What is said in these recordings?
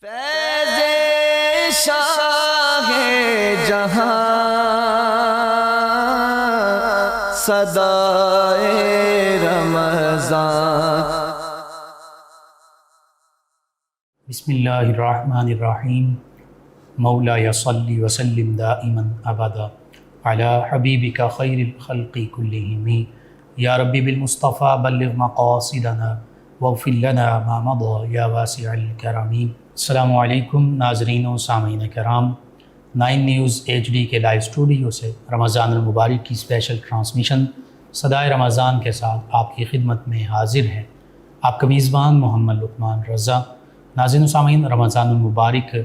فیض شاہ جہاں صدائے رمضان۔ بسم اللہ الرحمن الرحیم۔ مولا صلی وسلم دائما ابدا علی حبیبک خیر الخلق کلہم یا ربی بالمصطفیٰ بلغ مقاصدنا واغفر لنا ما مضى یا واسع الکرم۔ السلام علیکم ناظرین و سامعین کرام، 9 نیوز HD کے لائیو اسٹوڈیو سے رمضان المبارک کی اسپیشل ٹرانسمیشن صدائے رمضان کے ساتھ آپ کی خدمت میں حاضر ہے آپ کا میزبان محمد لقمان رضا۔ ناظرین و سامعین، رمضان المبارک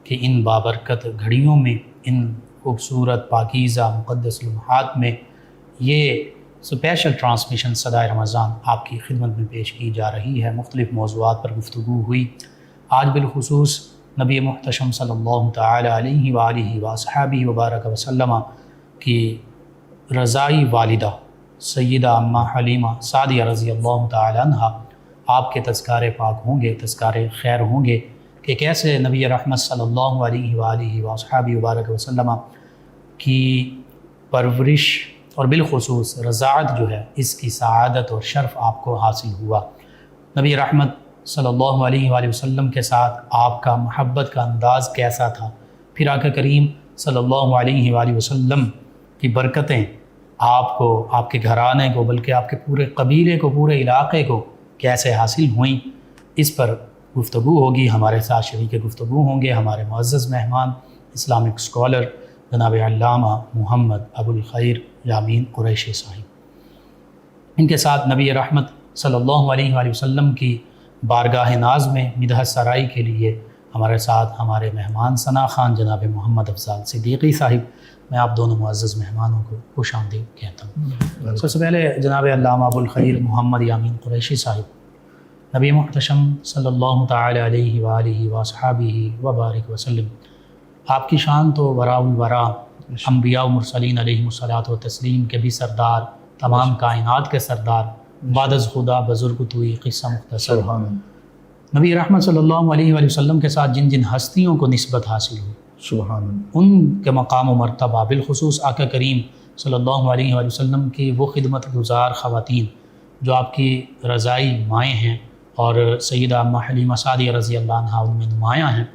کے ان بابرکت گھڑیوں میں، ان خوبصورت پاکیزہ مقدس لمحات میں یہ اسپیشل ٹرانسمیشن صدائے رمضان آپ کی خدمت میں پیش کی جا رہی ہے۔ مختلف موضوعات پر گفتگو ہوئی۔ آج بالخصوص نبی محتشم صلی اللہ تعالی علیہ وآلہ وصحبہ وبارک وسلم کی رضائی والدہ سیدہ اماں حلیمہ سعدیہ رضی اللہ تعالی عنہ، آپ کے تذکارے پاک ہوں گے، تذکارے خیر ہوں گے کہ کیسے نبی رحمت صلی اللہ علیہ وآلہ وصحبہ وبارک وسلم کی پرورش اور بالخصوص رضاعت جو ہے، اس کی سعادت اور شرف آپ کو حاصل ہوا۔ نبی رحمت صلی اللہ علیہ وآلہ وسلم کے ساتھ آپ کا محبت کا انداز کیسا تھا، پھر آقا کریم صلی اللہ علیہ وآلہ وسلم کی برکتیں آپ کو، آپ کے گھرانے کو، بلکہ آپ کے پورے قبیلے کو، پورے علاقے کو کیسے حاصل ہوئیں، اس پر گفتگو ہوگی۔ ہمارے ساتھ شریک گفتگو ہوں گے ہمارے معزز مہمان اسلامک اسکالر جناب علامہ محمد ابو الخیر یامین قریشی صاحب۔ ان کے ساتھ نبی رحمت صلی اللہ علیہ وآلہ وسلم کی بارگاہ ناز میں مدحت سرائی کے لیے ہمارے ساتھ ہمارے مہمان ثنا خان جناب محمد افضال صدیقی صاحب۔ میں آپ دونوں معزز مہمانوں کو خوش آمدید کہتا ہوں۔ سب سے پہلے جناب علامہ ابو الخیر محمد یامین قریشی صاحب، نبی محتشم صلی اللہ تعالی علیہ وآلہ وصحبہ وبارک وسلم، آپ کی شان تو وراء الورا، انبیاء و مرسلین علیہم الصلاۃ والتسلیم کے بھی سردار، تمام کائنات کے سردار، بعد از خدا بزرگ توئی قصہ مختصر۔ نبی رحمت صلی اللہ علیہ وآلہ وسلم کے ساتھ جن جن ہستیوں کو نسبت حاصل ہوئی، سبحان اللہ، ان کے مقام و مرتبہ، بالخصوص آقا کریم صلی اللہ علیہ وآلہ وسلم کی وہ خدمت گزار خواتین جو آپ کی رضائی مائیں ہیں اور سیدہ اماں حلیمہ سعدیہ رضی اللہ عنہا ان میں نمایاں ہیں،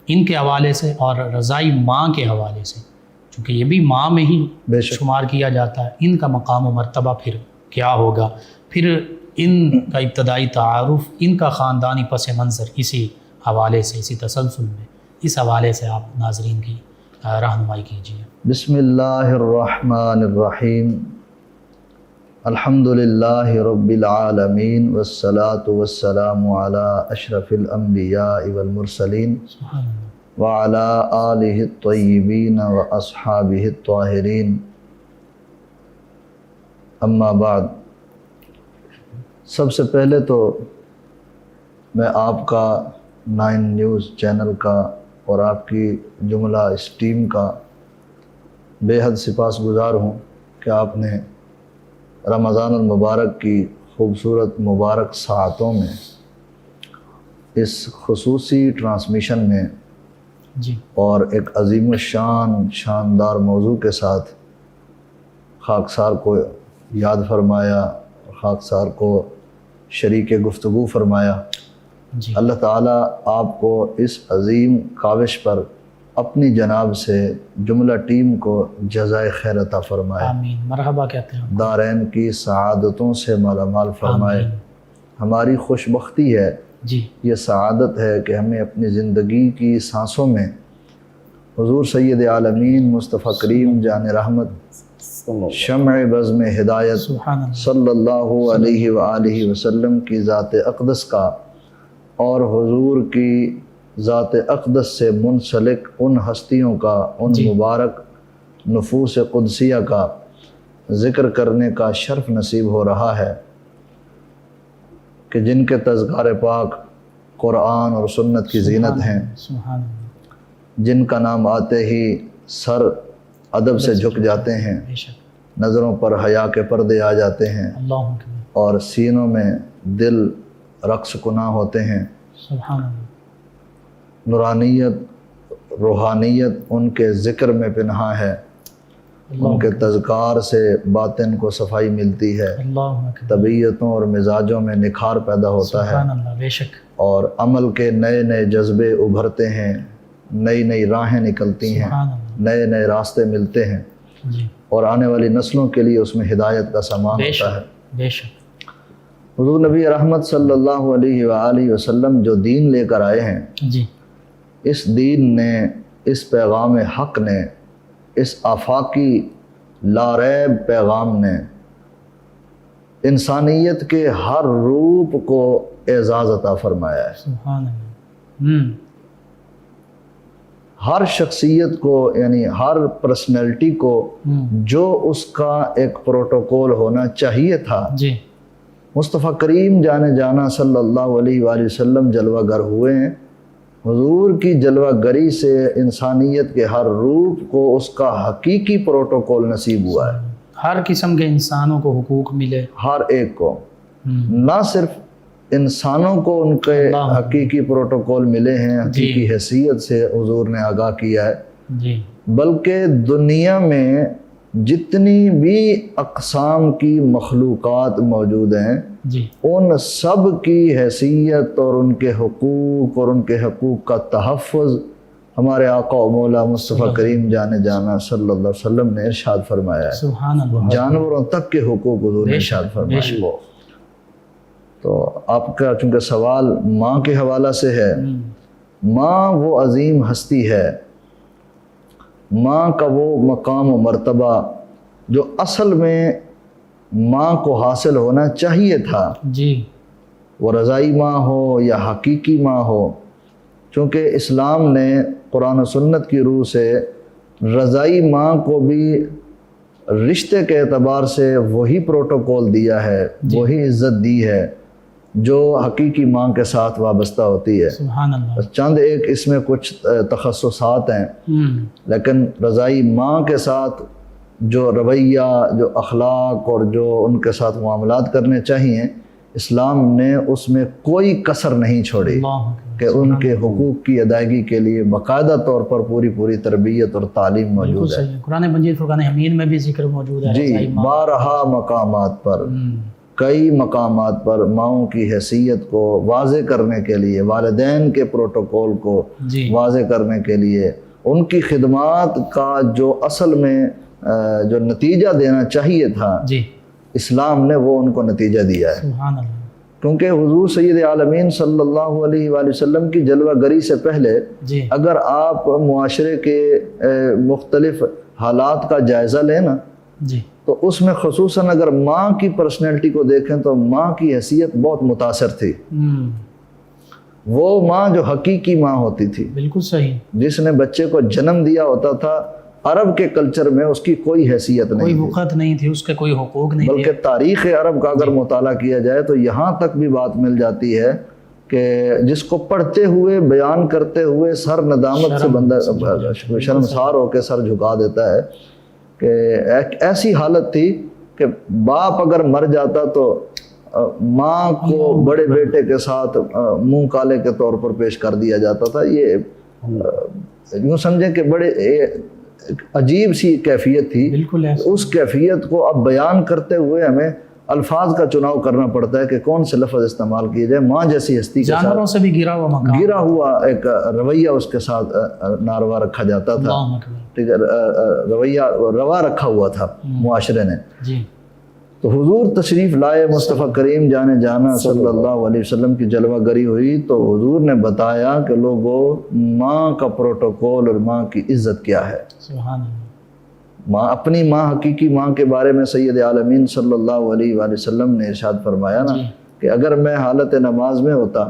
ان کے حوالے سے اور رضائی ماں کے حوالے سے، چونکہ یہ بھی ماں میں ہی شمار کیا جاتا ہے، ان کا مقام و مرتبہ پھر کیا ہوگا، پھر ان کا ابتدائی تعارف، ان کا خاندانی پس منظر، اسی حوالے سے، اسی تسلسل میں، اس حوالے سے آپ ناظرین کی رہنمائی کیجیے۔ بسم اللہ الرحمن الرحیم، الحمد للہ رب العالمین، والصلاة والسلام علی اشرف الانبیاء والمرسلین وعلی آلہ الطیبین واصحابہ الطاہرین، اما بعد۔ سب سے پہلے تو میں آپ کا 9 نیوز چینل کا اور آپ کی جملہ اس ٹیم کا بے حد سپاس گزار ہوں کہ آپ نے رمضان المبارک کی خوبصورت مبارک ساعتوں میں اس خصوصی ٹرانسمیشن میں جی، اور ایک عظیم الشان شاندار موضوع کے ساتھ خاکسار کو یاد فرمایا، خاکسار کو شریک گفتگو فرمایا۔ جی، اللہ تعالیٰ آپ کو اس عظیم کاوش پر اپنی جناب سے جملہ ٹیم کو جزائے خیر عطا فرمائے، آمین، مرحبا کہتے ہیں۔ دارین کی سعادتوں سے مالا مال فرمائے۔ آمین۔ ہماری خوش بختی ہے، جی، یہ سعادت ہے کہ ہمیں اپنی زندگی کی سانسوں میں حضور سید عالمین مصطفیٰ کریم جان رحمت شمع بزم ہدایت سبحان اللہ، صلی اللہ علیہ وآلہ وسلم کی ذات اقدس کا اور حضور کی ذات اقدس سے منسلک ان ہستیوں کا، ان جی، مبارک نفوس قدسیہ کا ذکر کرنے کا شرف نصیب ہو رہا ہے کہ جن کے تذکار پاک قرآن اور سنت کی زینت ہیں، سبحان اللہ، جن کا نام آتے ہی سر ادب سے جھک جاتے ہیں، بے شک، نظروں پر حیا کے پردے آ جاتے ہیں اللہ اکبر، اور سینوں میں دل رقص کنا ہوتے ہیں۔ سبحان اللہ، نورانیت روحانیت ان کے ذکر میں پنہاں ہے، ان کے تذکار سے باطن کو صفائی ملتی ہے، اللہ اکبر، طبیعتوں اور مزاجوں میں نکھار پیدا ہوتا ہے، سبحان اللہ، بے شک، اور عمل کے نئے نئے جذبے ابھرتے ہیں، نئی نئی راہیں نکلتی ہیں، سبحان اللہ، نئے نئے راستے ملتے ہیں، جی، اور آنے والی نسلوں کے لیے اس میں ہدایت کا سامان بے ہوتا ہے۔ شک، بے شک، حضور نبی رحمت صلی اللہ علیہ وآلہ وسلم جو دین لے کر آئے ہیں، جی، اس دین نے، اس پیغام حق نے، اس آفاقی لاریب پیغام نے انسانیت کے ہر روپ کو اعزاز عطا فرمایا ہے۔ سبحان اللہ، ہر شخصیت کو، یعنی ہر پرسنالٹی کو جو اس کا ایک پروٹوکول ہونا چاہیے تھا، جی، مصطفیٰ کریم جانے جانا صلی اللہ علیہ وآلہ وسلم جلوہ گر ہوئے ہیں۔ حضور کی جلوہ گری سے انسانیت کے ہر روپ کو اس کا حقیقی پروٹوکول نصیب ہوا ہے، ہر قسم کے انسانوں کو حقوق ملے، ہر ایک کو، نہ صرف انسانوں کو ان کے اللہ حقیقی پروٹوکول ملے ہیں، حقیقی حیثیت سے حضور نے آگاہ کیا ہے، جی، بلکہ دنیا میں جتنی بھی اقسام کی مخلوقات موجود ہیں، جی، ان سب کی حیثیت اور ان کے حقوق اور ان کے حقوق کا تحفظ ہمارے آقا و مولا مصطفیٰ کریم جانے جانا صلی اللہ علیہ وسلم نے ارشاد فرمایا ہے۔ سبحان اللہ، جانوروں تک کے حقوق حضور نے ارشاد فرمایا۔ تو آپ کا چونکہ سوال ماں کے حوالہ سے ہے، ماں وہ عظیم ہستی ہے، ماں کا وہ مقام و مرتبہ جو اصل میں ماں کو حاصل ہونا چاہیے تھا، جی، وہ رضائی ماں ہو یا حقیقی ماں ہو، چونکہ اسلام نے قرآن و سنت کی روح سے رضائی ماں کو بھی رشتے کے اعتبار سے وہی پروٹوکول دیا ہے، وہی عزت دی ہے جو حقیقی ماں کے ساتھ وابستہ ہوتی ہے۔ سبحان اللہ، چند ایک اس میں کچھ تخصصات ہیں، لیکن رضائی ماں کے ساتھ جو رویہ، جو اخلاق اور جو ان کے ساتھ معاملات کرنے چاہیے، اسلام نے اس میں کوئی کسر نہیں چھوڑی کہ ان کے حقوق کی ادائیگی کے لیے باقاعدہ طور پر پوری تربیت اور تعلیم موجود ہے۔ قرآن مجید فرقان حمید میں بھی ذکر موجود ہے، جی، بارہا مقامات پر، کئی مقامات پر ماؤں کی حیثیت کو واضح کرنے کے لیے، والدین کے پروٹوکول کو واضح کرنے کے لیے، ان کی خدمات کا جو اصل میں جو نتیجہ دینا چاہیے تھا، اسلام نے وہ ان کو نتیجہ دیا ہے۔ سبحان اللہ، کیونکہ حضور سید عالمین صلی اللہ علیہ وآلہ وسلم کی جلوہ گری سے پہلے اگر آپ معاشرے کے مختلف حالات کا جائزہ لیں نا، تو اس میں خصوصاً اگر ماں کی پرسنالٹی کو دیکھیں تو ماں کی حیثیت بہت متاثر تھی۔ وہ ماں جو حقیقی ماں ہوتی تھی، بالکل صحیح، جس نے بچے کو جنم دیا ہوتا تھا، عرب کے کلچر میں اس کی کوئی حیثیت نہیں، کوئی وقت نہیں تھی، اس کے کوئی حقوق نہیں، بلکہ تاریخ عرب کا اگر مطالعہ کیا جائے تو یہاں تک بھی بات مل جاتی ہے کہ جس کو پڑھتے ہوئے، بیان کرتے ہوئے سر ندامت سے بندہ شرمسار ہو کے سر جھکا دیتا ہے، کہ ایک ایسی حالت تھی کہ باپ اگر مر جاتا تو ماں کو بڑے بیٹے کے ساتھ منہ کالے کے طور پر پیش کر دیا جاتا تھا۔ یہ یوں سمجھیں کہ بڑے عجیب سی کیفیت تھی۔ بالکل، اس کیفیت کو اب بیان کرتے ہوئے ہمیں الفاظ کا چناؤ کرنا پڑتا ہے کہ کون سے لفظ استعمال کیے جائے۔ ماں جیسی ہستی کے جانوروں سے بھی گرا ہوا مقام، گرا ہوا ایک رویہ اس کے ساتھ ناروا رکھا جاتا تھا، ٹھیک ہے، رویہ روا رکھا ہوا تھا معاشرے نے۔ تو حضور تشریف لائے، مصطفیٰ کریم جانے جانا صلی اللہ علیہ وسلم کی جلوہ گری ہوئی، تو حضور نے بتایا کہ لوگوں، ماں کا پروٹوکول اور ماں کی عزت کیا ہے۔ سبحان اللہ، ماں، اپنی ماں، حقیقی ماں کے بارے میں سید عالمین صلی اللہ علیہ وآلہ وسلم نے ارشاد فرمایا نا کہ اگر میں حالت نماز میں ہوتا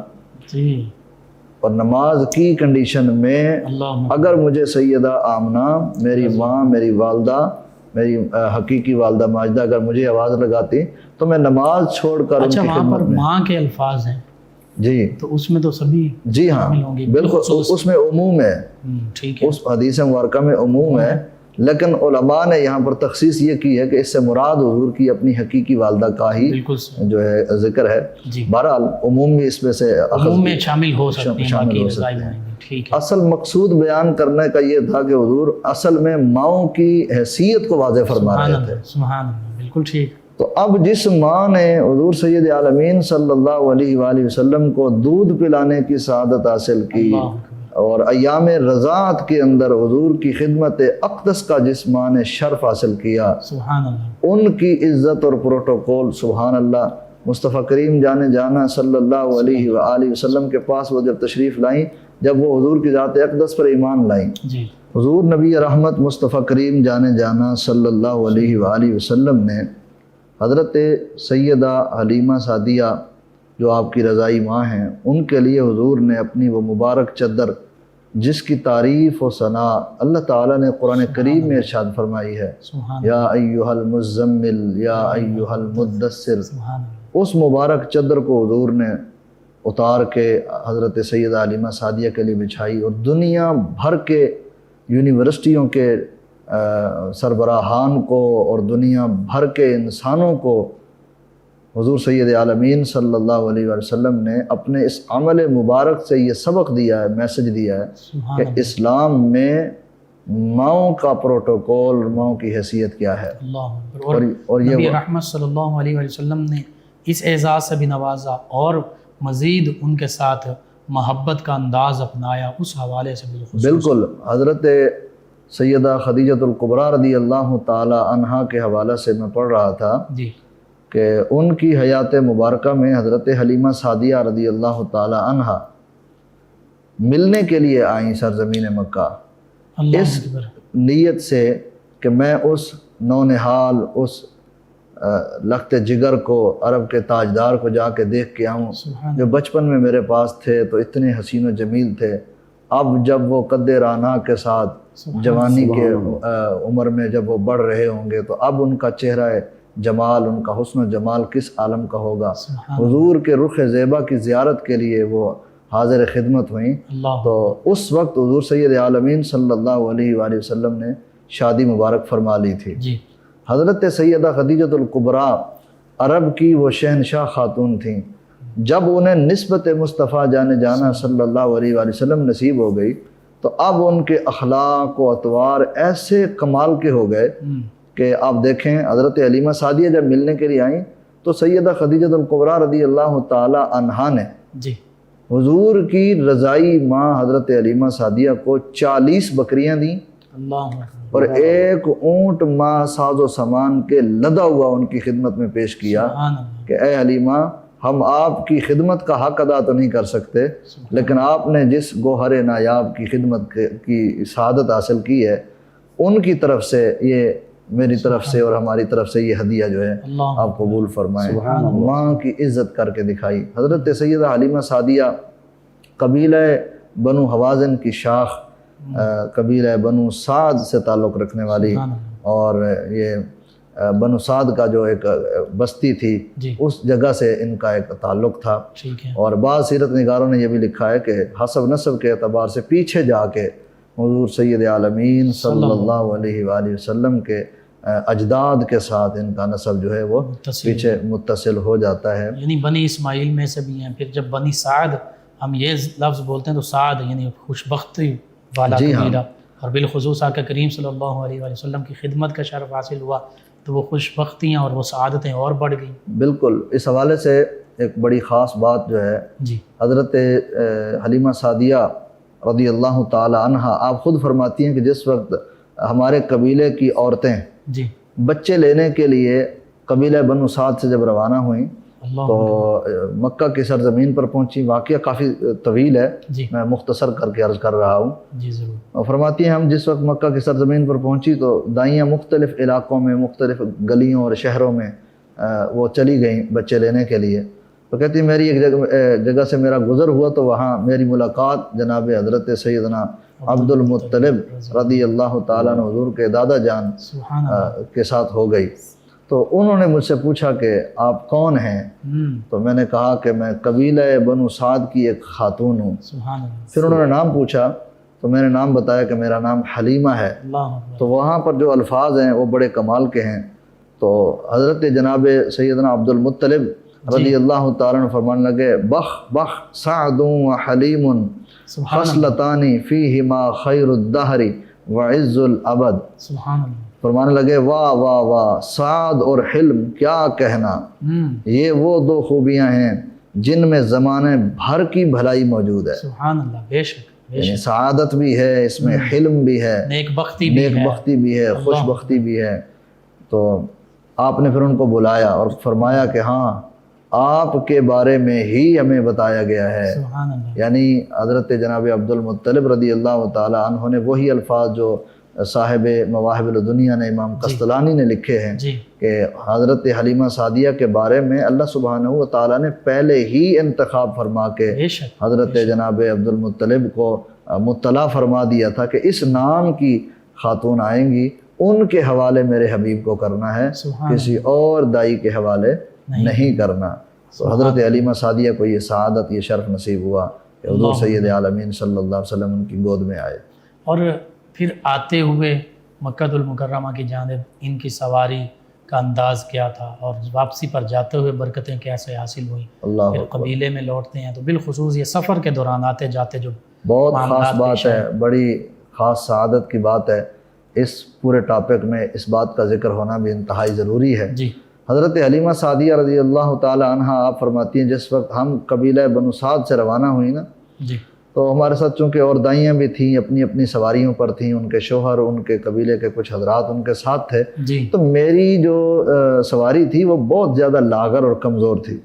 اور نماز کی کنڈیشن میں اگر مجھے سیدہ آمنہ، میری ماں، میری والدہ، میری حقیقی والدہ ماجدہ اگر مجھے آواز لگاتی تو میں نماز چھوڑ کر ان کی خدمت میں۔ ماں کے الفاظ ہیں جی، تو اس میں تو سبھی، جی ہاں بالکل، اس میں عموم ہے، اس حدیث مبارکہ میں عموم ہے، لیکن علماء نے یہاں پر تخصیص یہ کی ہے کہ اس سے مراد حضور کی اپنی حقیقی والدہ کا ہی جو ہے ذکر ہے۔ بہرحال عموم بھی اس میں سے شامل ہو سکتی ہے۔ ٹھیک ہے، اصل مقصود بیان کرنے کا یہ تھا کہ حضور اصل میں ماؤں کی حیثیت کو واضح فرما سبحان رہے تھے. اللہ سبحان اللہ، بالکل ٹھیک. تو اب جس ماں نے حضور سید عالمین صلی اللہ علیہ وآلہ وسلم کو دودھ پلانے کی سعادت حاصل کی اللہ اکبر. اور ایام رضاعت کے اندر حضور کی خدمت اقدس کا جس ماں نے شرف حاصل کیا، سبحان اللہ ان کی عزت اور پروٹوکول سبحان اللہ. مصطفیٰ کریم جانے جانا صلی اللہ علیہ وآلہ وسلم کے پاس وہ جب تشریف لائیں، جب وہ حضور کی ذات اقدس پر ایمان لائیں، جی حضور نبی رحمت مصطفیٰ کریم جانے جانا صلی اللہ علیہ وآلہ وسلم نے حضرت سیدہ حلیمہ سعدیہ جو آپ کی رضائی ماں ہیں، ان کے لیے حضور نے اپنی وہ مبارک چادر جس کی تعریف و ثنا اللہ تعالیٰ نے قرآن کریم میں ارشاد فرمائی ہے، سبحان یا ایہا المزمل یا ایہا المدثر، سبحان اللہ اس مبارک چادر کو حضور نے اتار کے حضرت سیدہ حلیمہ سعدیہ کے لیے بچھائی، اور دنیا بھر کے یونیورسٹیوں کے سربراہان کو اور دنیا بھر کے انسانوں کو حضور سید عالمین صلی اللہ علیہ وسلم نے اپنے اس عمل مبارک سے یہ سبق دیا ہے، میسج دیا ہے سبحان کہ اللہ. اسلام میں ماؤں کا پروٹوکول، ماؤں کی حیثیت کیا ہے. اللہ اکبر. اور یہ نبی رحمت صلی اللہ علیہ وآلہ وسلم نے اس اعزاز سے بھی نوازا اور مزید ان کے ساتھ محبت کا انداز اپنایا، اس حوالے سے بالخصوص. بالکل حضرت سیدہ خدیجۃ الکبریٰ رضی اللہ تعالی عنہا کے حوالے سے میں پڑھ رہا تھا جی کہ ان کی حیات مبارکہ میں حضرت حلیمہ سعدیہ رضی اللہ تعالی عنہا ملنے کے لیے آئیں سرزمین مکہ، اللہ اس اکبر. نیت سے کہ میں اس نونہال، اس لخت جگر کو، عرب کے تاجدار کو جا کے دیکھ کے آؤں سبحان جو بچپن میں میرے پاس تھے تو اتنے حسین و جمیل تھے، اب جب وہ قد رانا کے ساتھ جوانی کے عمر میں جب وہ بڑھ رہے ہوں گے تو اب ان کا چہرہ جمال، ان کا حسن و جمال کس عالم کا ہوگا. سبحان حضور کے رخ زیبا کی زیارت کے لیے وہ حاضر خدمت ہوئیں. اللہ. تو اس وقت حضور سید عالمین صلی اللہ علیہ وآلہ وسلم نے شادی مبارک فرما لی تھی. جی حضرت سیدہ خدیجۃ الکبریٰ عرب کی وہ شہنشاہ خاتون تھیں. جب انہیں نسبت مصطفیٰ جانے جانا صلی اللہ علیہ وآلہ وسلم نصیب ہو گئی تو اب ان کے اخلاق و اطوار ایسے کمال کے ہو گئے کہ آپ دیکھیں حضرت حلیمہ سعدیہ جب ملنے کے لیے آئیں تو سیدہ خدیجۃ الکبریٰ رضی اللہ تعالی عنہا نے جی حضور کی رضائی ماں حضرت حلیمہ سعدیہ کو 40 بکریاں دیں اللہ اور ایک اونٹ ماں ساز و سامان کے لدا ہوا ان کی خدمت میں پیش کیا سبحان اللہ. کہ اے حلیمہ، ہم آپ کی خدمت کا حق ادا تو نہیں کر سکتے، لیکن آپ نے جس گوہر نایاب کی خدمت کی سعادت حاصل کی ہے، ان کی طرف سے یہ میری طرف سے اور ہماری طرف سے یہ ہدیہ جو ہے اللہ آپ قبول فرمائیں. ماں کی عزت کر کے دکھائی. حضرت سیدہ حلیمہ سعدیہ قبیلہ بنو حوازن کی شاخ، قبیلہ بنو سعد سے تعلق رکھنے والی، سبحان اللہ. اور یہ بنو سعد کا جو ایک بستی تھی جی اس جگہ سے ان کا ایک تعلق تھا. ٹھیک ہے. اور بعض سیرت نگاروں نے یہ بھی لکھا ہے کہ حسب نسب کے اعتبار سے پیچھے جا کے حضور سید عالمین صلی اللہ علیہ وآلہ وسلم کے اجداد کے ساتھ ان کا نسب جو ہے وہ پیچھے متصل ہو جاتا ہے. یعنی بنی اسماعیل میں سے بھی ہیں. پھر جب بنی سعد ہم یہ لفظ بولتے ہیں تو سعد یعنی خوشبختی والا قبیلہ، اور بالخصوص آقا کریم صلی اللہ علیہ وآلہ وسلم کی خدمت کا شرف حاصل ہوا تو وہ خوشبختیاں اور وہ سعادتیں اور بڑھ گئیں. بالکل. اس حوالے سے ایک بڑی خاص بات جو ہے جی حضرت حلیمہ سعدیہ رضی اللہ تعالی عنہا آپ خود فرماتی ہیں کہ جس وقت ہمارے قبیلے کی عورتیں جی بچے لینے کے لیے قبیلہ بنو سعد سے جب روانہ ہوئیں اللہ تو مکہ کی سرزمین پر پہنچی. واقعہ کافی طویل ہے، جی میں مختصر کر کے عرض کر رہا ہوں. جی ضرور. اور فرماتی ہیں ہم جس وقت مکہ کی سرزمین پر پہنچی تو دائیاں مختلف علاقوں میں، مختلف گلیوں اور شہروں میں وہ چلی گئیں بچے لینے کے لیے. تو کہتی ہیں میری ایک جگہ سے میرا گزر ہوا تو وہاں میری ملاقات جناب حضرت سیدنا عبد المطلب رضی اللہ تعالیٰ عنہ حضور کے دادا جان سبحان اللہ. کے ساتھ ہو گئی. تو انہوں نے مجھ سے پوچھا کہ آپ کون ہیں؟ تو میں نے کہا کہ میں قبیلہ بنو سعد کی ایک خاتون ہوں. سبحان اللہ. پھر انہوں نے نام پوچھا تو میں نے نام بتایا کہ میرا نام حلیمہ ہے. اللہ اکبر. تو وہاں پر جو الفاظ ہیں وہ بڑے کمال کے ہیں. تو حضرت جناب سیدنا عبد المطلب رضی اللہ تعالیٰ عنہ فرمانے لگے بخ بخ سعد و حلیم سبحان اللہ خصلتان فیہما خیر الدہر وعز الابد. سبحان اللہ. فرمانے لگے واہ واہ واہ، سعد اور حلم کیا کہنا، یہ وہ دو خوبیاں ہیں جن میں زمانے بھر کی بھلائی موجود ہے. سبحان اللہ. بے شک بے یعنی شک. سعادت بھی ہے اس میں، حلم بھی ہے، نیک بختی بھی نیک ہے. بختی بھی ہے، خوش بختی بھی ہے. تو آپ نے پھر ان کو بلایا اور فرمایا کہ ہاں آپ کے بارے میں ہی ہمیں بتایا گیا ہے. سبحان اللہ. یعنی حضرت جناب عبد المطلب رضی اللہ تعالی عنہ نے وہی الفاظ جو صاحب مواہب الدنیا نے امام قسطلانی نے لکھے ہیں جی کہ حضرت حلیمہ سعدیہ کے بارے میں اللہ سبحانہ و تعالیٰ نے پہلے ہی انتخاب فرما کے بے شک. حضرت جناب عبد المطلب کو مطلع فرما دیا تھا کہ اس نام کی خاتون آئیں گی، ان کے حوالے میرے حبیب کو کرنا ہے، سبحان کسی اور دائی کے حوالے نہیں کرنا. تو حضرت حلیمہ سعدیہ کو یہ سعادت، یہ شرف نصیب ہوا کہ حضور سید عالمین صلی اللہ علیہ وسلم ان کی گود میں آئے. اور پھر آتے ہوئے مکہ المکرمہ کی جانب ان کی سواری کا انداز کیا تھا، اور واپسی پر جاتے ہوئے برکتیں کیسے حاصل ہوئیں. اللہ پھر قبیلے میں لوٹتے ہیں تو بالخصوص یہ سفر کے دوران آتے جاتے جو بہت معاملات خاص بات پیش ہے، بڑی خاص سعادت کی بات ہے. اس پورے ٹاپک میں اس بات کا ذکر ہونا بھی انتہائی ضروری ہے. جی حضرت حلیمہ سعدیہ رضی اللہ تعالی عنہا آپ فرماتی ہیں جس وقت ہم قبیلہ بنو سعد سے روانہ ہوئی نا، جی تو ہمارے ساتھ چونکہ اور دائیاں بھی تھیں، اپنی اپنی سواریوں پر تھیں، ان کے شوہر، ان کے قبیلے کے کچھ حضرات ان کے ساتھ تھے. جی. تو میری جو سواری تھی وہ بہت زیادہ لاغر اور کمزور تھی،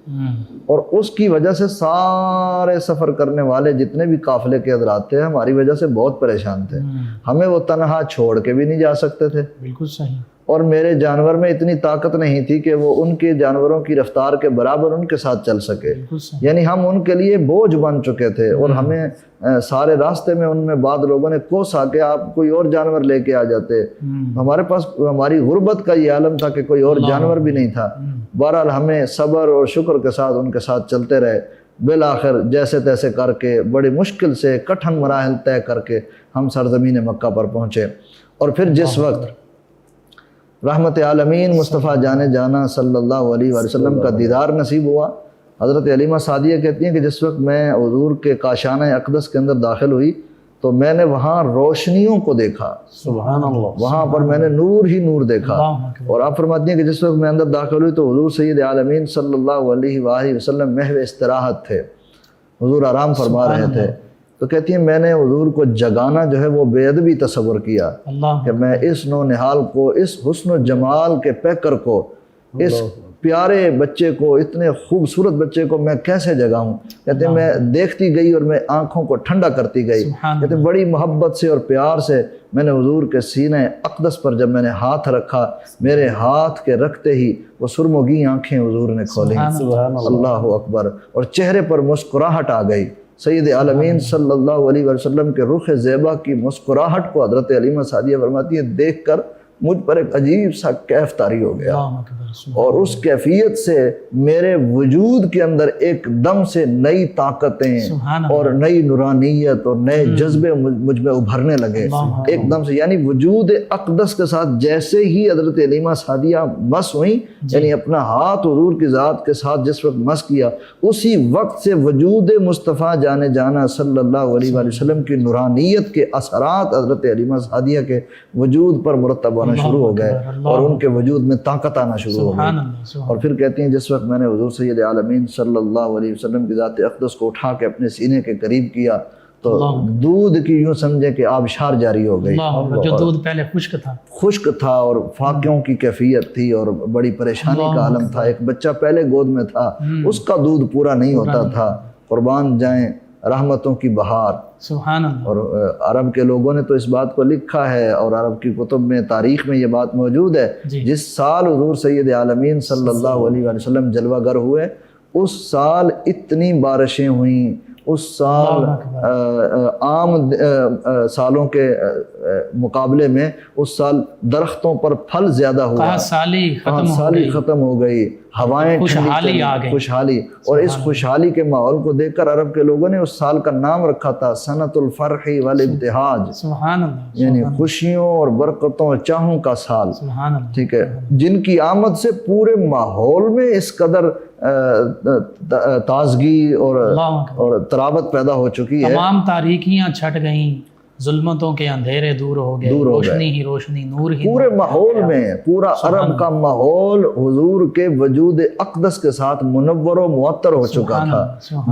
اور اس کی وجہ سے سارے سفر کرنے والے جتنے بھی قافلے کے حضرات تھے ہماری وجہ سے بہت پریشان تھے. ہمیں وہ تنہا چھوڑ کے بھی نہیں جا سکتے تھے، بالکل صحیح. اور میرے جانور میں اتنی طاقت نہیں تھی کہ وہ ان کے جانوروں کی رفتار کے برابر ان کے ساتھ چل سکے. بالکل صحیح. یعنی ہم ان کے لیے بوجھ بن چکے تھے، اور ہمیں سارے راستے میں ان میں بعض لوگوں نے کوسا کہ آپ کوئی اور جانور لے کے آ جاتے. ہمارے پاس ہماری غربت کا یہ عالم تھا کہ کوئی اور جانور بھی نہیں تھا. بہرحال ہمیں صبر اور شکر کے ساتھ ان کے ساتھ چلتے رہے. بالآخر جیسے تیسے کر کے بڑی مشکل سے کٹھن مراحل طے کر کے ہم سرزمین مکہ پر پہنچے. اور پھر جس وقت رحمت عالمین مصطفیٰ جانے جانا صلی اللہ علیہ وآلہ وسلم کا دیدار نصیب ہوا، حضرت حلیمہ سعدیہ کہتی ہیں کہ جس وقت میں حضور کے کاشانہ اقدس کے اندر داخل ہوئی تو میں نے وہاں روشنیوں کو دیکھا. سبحان اللہ. وہاں پر میں نے نور ہی نور دیکھا. اللہ اکبر. اور آپ فرماتی ہیں کہ جس وقت میں اندر داخل ہوئی تو حضور سید عالمین صلی اللہ علیہ وآلہ وسلم محو استراحت تھے، حضور آرام فرما رہے تھے. تو کہتی ہیں میں نے حضور کو جگانا جو ہے وہ بے ادبی تصور کیا اللہ کہ میں اس نو نہال کو، اس حسن و جمال کے پیکر کو، اس پیارے بچے کو، اتنے خوبصورت بچے کو میں کیسے جگاؤں. کہتے ہیں میں دیکھتی گئی اور میں آنکھوں کو ٹھنڈا کرتی گئی. کہتے ہیں بڑی محبت سے اور پیار سے میں نے حضور کے سینہ اقدس پر جب میں نے ہاتھ رکھا، میرے ہاتھ کے رکھتے ہی وہ سرمگی آنکھیں حضور نے کھولیں. اللہ اکبر. اور چہرے پر مسکراہٹ آ گئی. سید عالمین صلی اللہ علیہ وسلم کے رخ زیبا کی مسکراہٹ کو حضرت حلیمہ سعدیہ فرماتی ہے دیکھ کر مجھ پر ایک عجیب سا کیف طاری ہو گیا، اور اس کیفیت سے میرے وجود کے اندر ایک دم سے نئی طاقتیں اور نئی نورانیت اور نئے جذبے مجھ میں ابھرنے لگے ایک دم سے. یعنی وجود اقدس کے ساتھ جیسے ہی حضرت حلیمہ سعدیہ مس ہوئیں، یعنی اپنا ہاتھ حضور کی ذات کے ساتھ جس وقت مس کیا، اسی وقت سے وجود مصطفیٰ جانے جانا صلی اللہ علیہ وآلہ وسلم کی نورانیت کے اثرات حضرت حلیمہ سعدیہ کے وجود پر مرتب شروع ہو گئے، اور ان کے وجود میں طاقت آنا شروع ہو گئی. اور پھر کہتی ہیں جس وقت میں نے حضور سید عالمین صلی اللہ علیہ وسلم کی ذات اقدس کو اٹھا کے اپنے سینے کے قریب کیا تو دودھ کی یوں سمجھے کہ آبشار جاری ہو گئی. جو دودھ پہلے خشک تھا اور فاقیوں کی کیفیت تھی اور بڑی پریشانی کا عالم تھا. ایک بچہ پہلے گود میں تھا، اس کا دودھ پورا نہیں ہوتا تھا. قربان جائیں رحمتوں کی بہار. سبحان اللہ. اور عرب کے لوگوں نے تو اس بات کو لکھا ہے، اور عرب کی کتب میں تاریخ میں یہ بات موجود ہے، جس سال حضور سید عالمین صلی اللہ علیہ وآلہ وسلم جلوہ گر ہوئے اس سال اتنی بارشیں ہوئیں، اس سال عام سالوں کے مقابلے میں اس سال درختوں پر پھل زیادہ ہوا، سالی ختم ہو گئی، ہوائیں خوشحالی. اور اس خوشحالی کے ماحول کو دیکھ کر عرب کے لوگوں نے اس سال کا نام رکھا تھا سنۃ الفرح والابتہاج. سبحان اللہ. یعنی خوشیوں اور برکتوں اور چاہوں کا سال. سبحان اللہ. ٹھیک ہے، جن کی آمد سے پورے ماحول میں اس قدر تازگی اللہ اکبر۔ اور ترابت پیدا ہو چکی ہے۔ تمام تاریکیاں چھٹ گئیں، ظلمتوں کے اندھیرے دور ہو گئے، روشنی ہی روشنی، نور ہی پورے ماحول میں پورا عرب کا ماحول حضور کے وجود اقدس کے ساتھ منور و معطر ہو چکا تھا۔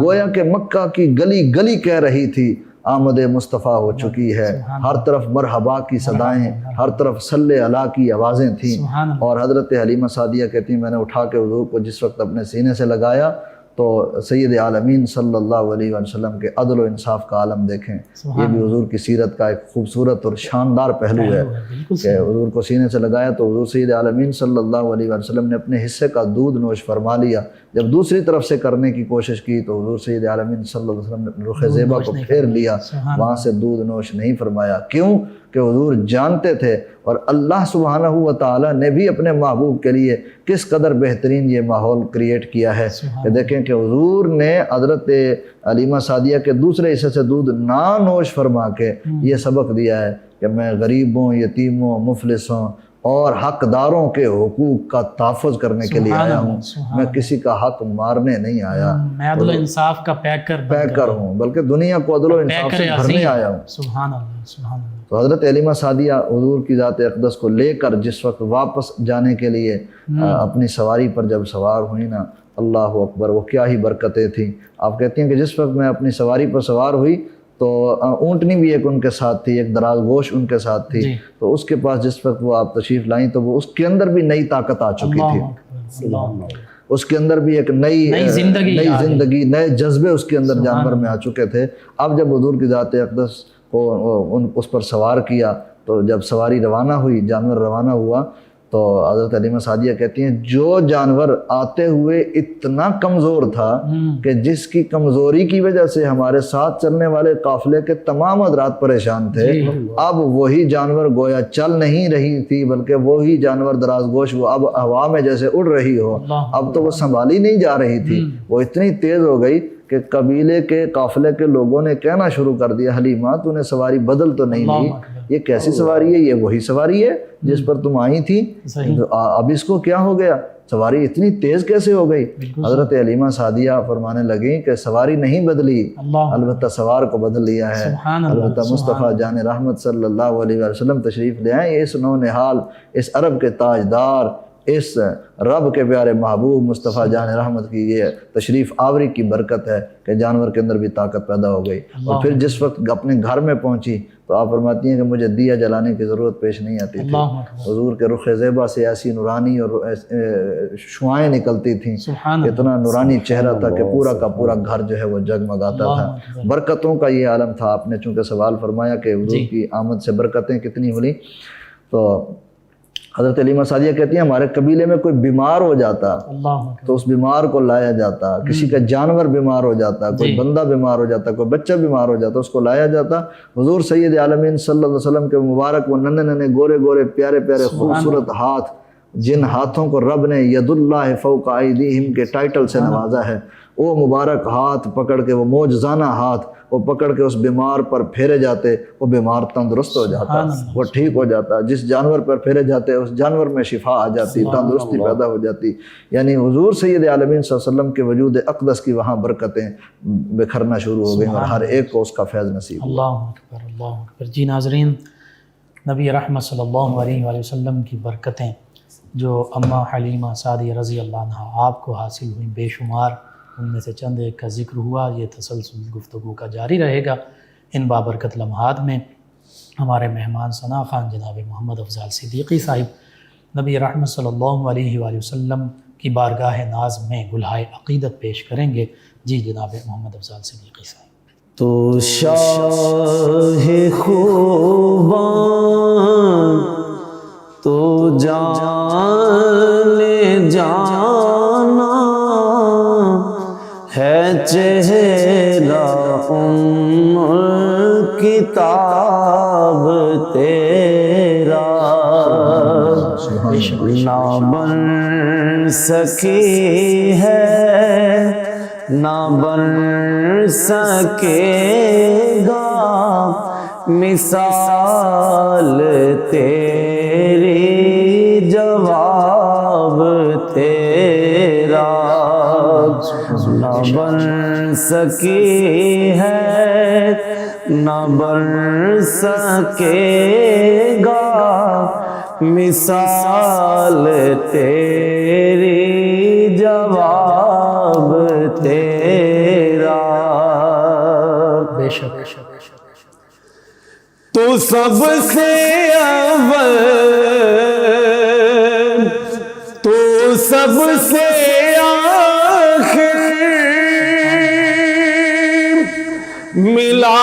گویا کہ مکہ کی گلی گلی کہہ رہی تھی آمد مصطفیٰ ہو چکی ہے، ہر طرف مرحبا کی صدائیں، ہر طرف صلی اللہ کی آوازیں تھیں۔ اور حضرت حلیمہ سعدیہ کہتی ہیں میں نے اٹھا کے حضور کو جس وقت اپنے سینے سے لگایا تو سید عالمین صلی اللہ علیہ وسلم کے عدل و انصاف کا عالم دیکھیں۔ یہ بھی حضور کی سیرت کا ایک خوبصورت اور شاندار پہلو ہے کہ حضور کو سینے سے لگایا تو حضور سید عالمین صلی اللہ علیہ وسلم نے اپنے حصے کا دودھ نوش فرما لیا۔ جب دوسری طرف سے کرنے کی کوشش کی تو حضور سید عالمین صلی اللہ علیہ وسلم نے رخ زیبا کو پھیر لیا، وہاں سے دودھ نوش نہیں فرمایا۔ کیوں کہ حضور جانتے تھے اور اللہ سبحانہ و تعالیٰ نے بھی اپنے محبوب کے لیے کس قدر بہترین یہ ماحول کریٹ کیا ہے کہ دیکھیں کہ حضور نے حضرت حلیمہ سعدیہ کے دوسرے حصے سے دودھ نہ نوش فرما کے یہ سبق دیا ہے کہ میں غریبوں، یتیموں، مفلسوں اور حقداروں کے حقوق کا تحفظ کرنے کے لیے آیا ہوں، میں کسی کا حق مارنے نہیں آیا، میں عدل و انصاف کا پیکر ہوں، بلکہ دنیا کو عدل و انصاف سے بھرنے آیا ہوں۔ سبحان اللہ، سبحان اللہ۔ تو حضرت حلیمہ سعدیہ حضور کی ذات اقدس کو لے کر جس وقت واپس جانے کے لیے اپنی سواری پر جب سوار ہوئی نا، اللہ اکبر، وہ کیا ہی برکتیں تھیں۔ آپ کہتی ہیں کہ جس وقت میں اپنی سواری پر سوار ہوئی تو اونٹنی بھی ایک ان کے ساتھ تھی، ایک دراز گوش ان کے ساتھ تھی، تو اس کے پاس جس وقت وہ آپ تشریف لائیں تو وہ اس کے اندر بھی نئی طاقت آ چکی تھی، اس کے اندر بھی ایک نئی زندگی، نئے جذبے اس کے اندر جانور میں آ چکے تھے۔ اب جب حضور کی ذات اقدس کو اس پر سوار کیا تو جب سواری روانہ ہوئی، جانور روانہ ہوا تو حضرت حلیمہ سعدیہ کہتی ہیں جو جانور آتے ہوئے اتنا کمزور تھا کہ جس کی کمزوری کی وجہ سے ہمارے ساتھ چلنے والے قافلے کے تمام حضرات پریشان تھے، اب وہی جانور گویا چل نہیں رہی تھی بلکہ وہی جانور دراز گوش وہ اب ہوا میں جیسے اڑ رہی ہو، اب تو وہ سنبھالی نہیں جا رہی تھی، وہ اتنی تیز ہو گئی کہ قبیلے کے قافلے کے لوگوں نے کہنا شروع کر دیا حلیمہ تو نے سواری بدل تو نہیں لی، یہ کیسی سواری ہے، یہ وہی سواری ہے جس پر تم آئی تھی، اب اس کو کیا ہو گیا، سواری اتنی تیز کیسے ہو گئی؟ حضرت حلیمہ سعدیہ فرمانے لگیں کہ سواری نہیں بدلی، البتہ سوار کو بدل لیا ہے، البتہ مصطفیٰ جان رحمت صلی اللہ علیہ وسلم تشریف لے آئیں، اس نونہال، اس عرب کے تاجدار، اس رب کے پیارے محبوب مصطفیٰ جان رحمت کی یہ تشریف آوری کی برکت ہے کہ جانور کے اندر بھی طاقت پیدا ہو گئی۔ اور پھر جس وقت اپنے گھر میں پہنچی تو آپ فرماتی ہیں کہ مجھے دیا جلانے کی ضرورت پیش نہیں آتی تھی، حضور کے رخ زیبا سے ایسی نورانی اور شعائیں نکلتی تھیں، اتنا نورانی چہرہ تھا کہ پورا کا پورا گھر جو ہے وہ جگمگاتا تھا۔ برکتوں کا یہ عالم تھا۔ آپ نے چونکہ سوال فرمایا کہ حضور کی آمد سے برکتیں کتنی ہوئی، تو حضرت حلیمہ سعدیہ کہتی ہیں ہمارے قبیلے میں کوئی بیمار ہو جاتا تو اس بیمار کو لایا جاتا، کسی کا جانور بیمار ہو جاتا، کوئی بندہ بیمار ہو جاتا، کوئی بچہ بیمار ہو جاتا، اس کو لایا جاتا، حضور سید عالمین صلی اللہ علیہ وسلم کے مبارک وہ ننھے ننھے گورے گورے پیارے پیارے خوبصورت ہاتھ، جن ہاتھوں کو رب نے ید اللہ فوق ایدیہم کے ٹائٹل سے نوازا ہے، وہ مبارک ہاتھ پکڑ کے، وہ معجزانہ ہاتھ وہ پکڑ کے اس بیمار پر پھیرے جاتے، وہ بیمار تندرست ہو جاتا، وہ ٹھیک ہو جاتا، جس جانور پر پھیرے جاتے اس جانور میں شفا آ جاتی، تندرستی پیدا ہو جاتی۔ یعنی حضور سید عالمین صلی اللہ علیہ وسلم کے وجود اقدس کی وہاں برکتیں بکھرنا شروع ہو گئیں اور ہر ایک کو اس کا فیض نصیب ہوا۔ اللہ اکبر، اللہ اکبر۔ جی ناظرین، نبی رحمت صلی اللہ علیہ وآلہ وسلم کی برکتیں جو اماں حلیمہ سعدیہ رضی اللہ عنہا آپ کو حاصل ہوئیں بے شمار، ان میں سے چند ایک کا ذکر ہوا، یہ تسلسل گفتگو کا جاری رہے گا۔ ان بابرکت لمحات میں ہمارے مہمان ثنا خان جناب محمد افضال صدیقی صاحب نبی رحمت صلی اللہ علیہ وآلہ وسلم کی بارگاہ ناز میں گلہائے عقیدت پیش کریں گے۔ جی جناب محمد افضال صدیقی صاحب۔ تو شاہ خوباں تو جان جانا ہے چہرہ کتاب تیرا، نہ بن سکی ہے نہ بن سکے گا مثال تیری، جواب تیرا، نہ بن سکی ہے نہ بن سکے گا مثال تیری جواب تیرا. بے شک تو سب سے اول تو سب سے آخر ملا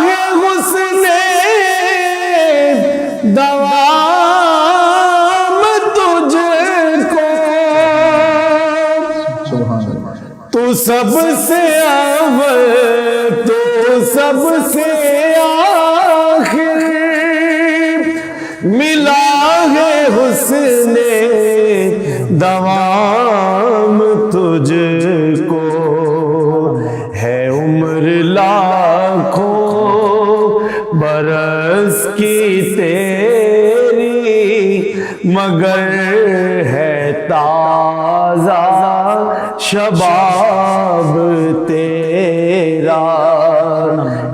ہے حسن دوام تجھ کو. سبحان اللہ. تو سب سے اول تو سب سے آخر ملا ہے حسن دوام تجھ کو. ہے عمر لاکھوں برس کی تیری مگر ہے تازہ شباب تیرا.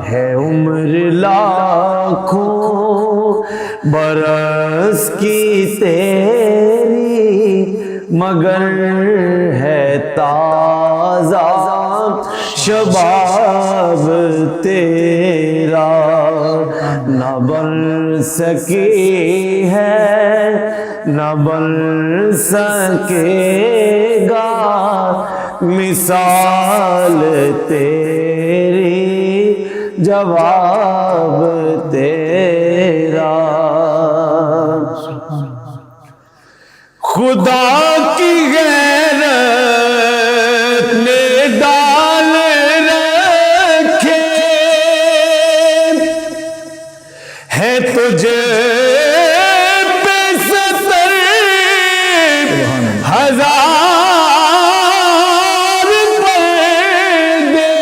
ہے عمر لاکھوں برس کی تیری مگر ہے تازہ شباب تیرا. نہ بن سکی ہے نہ بن سکے گا مثال تیری جواب تیرا. خدا کی غیرت نے ڈال رکھے ہے تجھے پہ 70 ہزار پردے.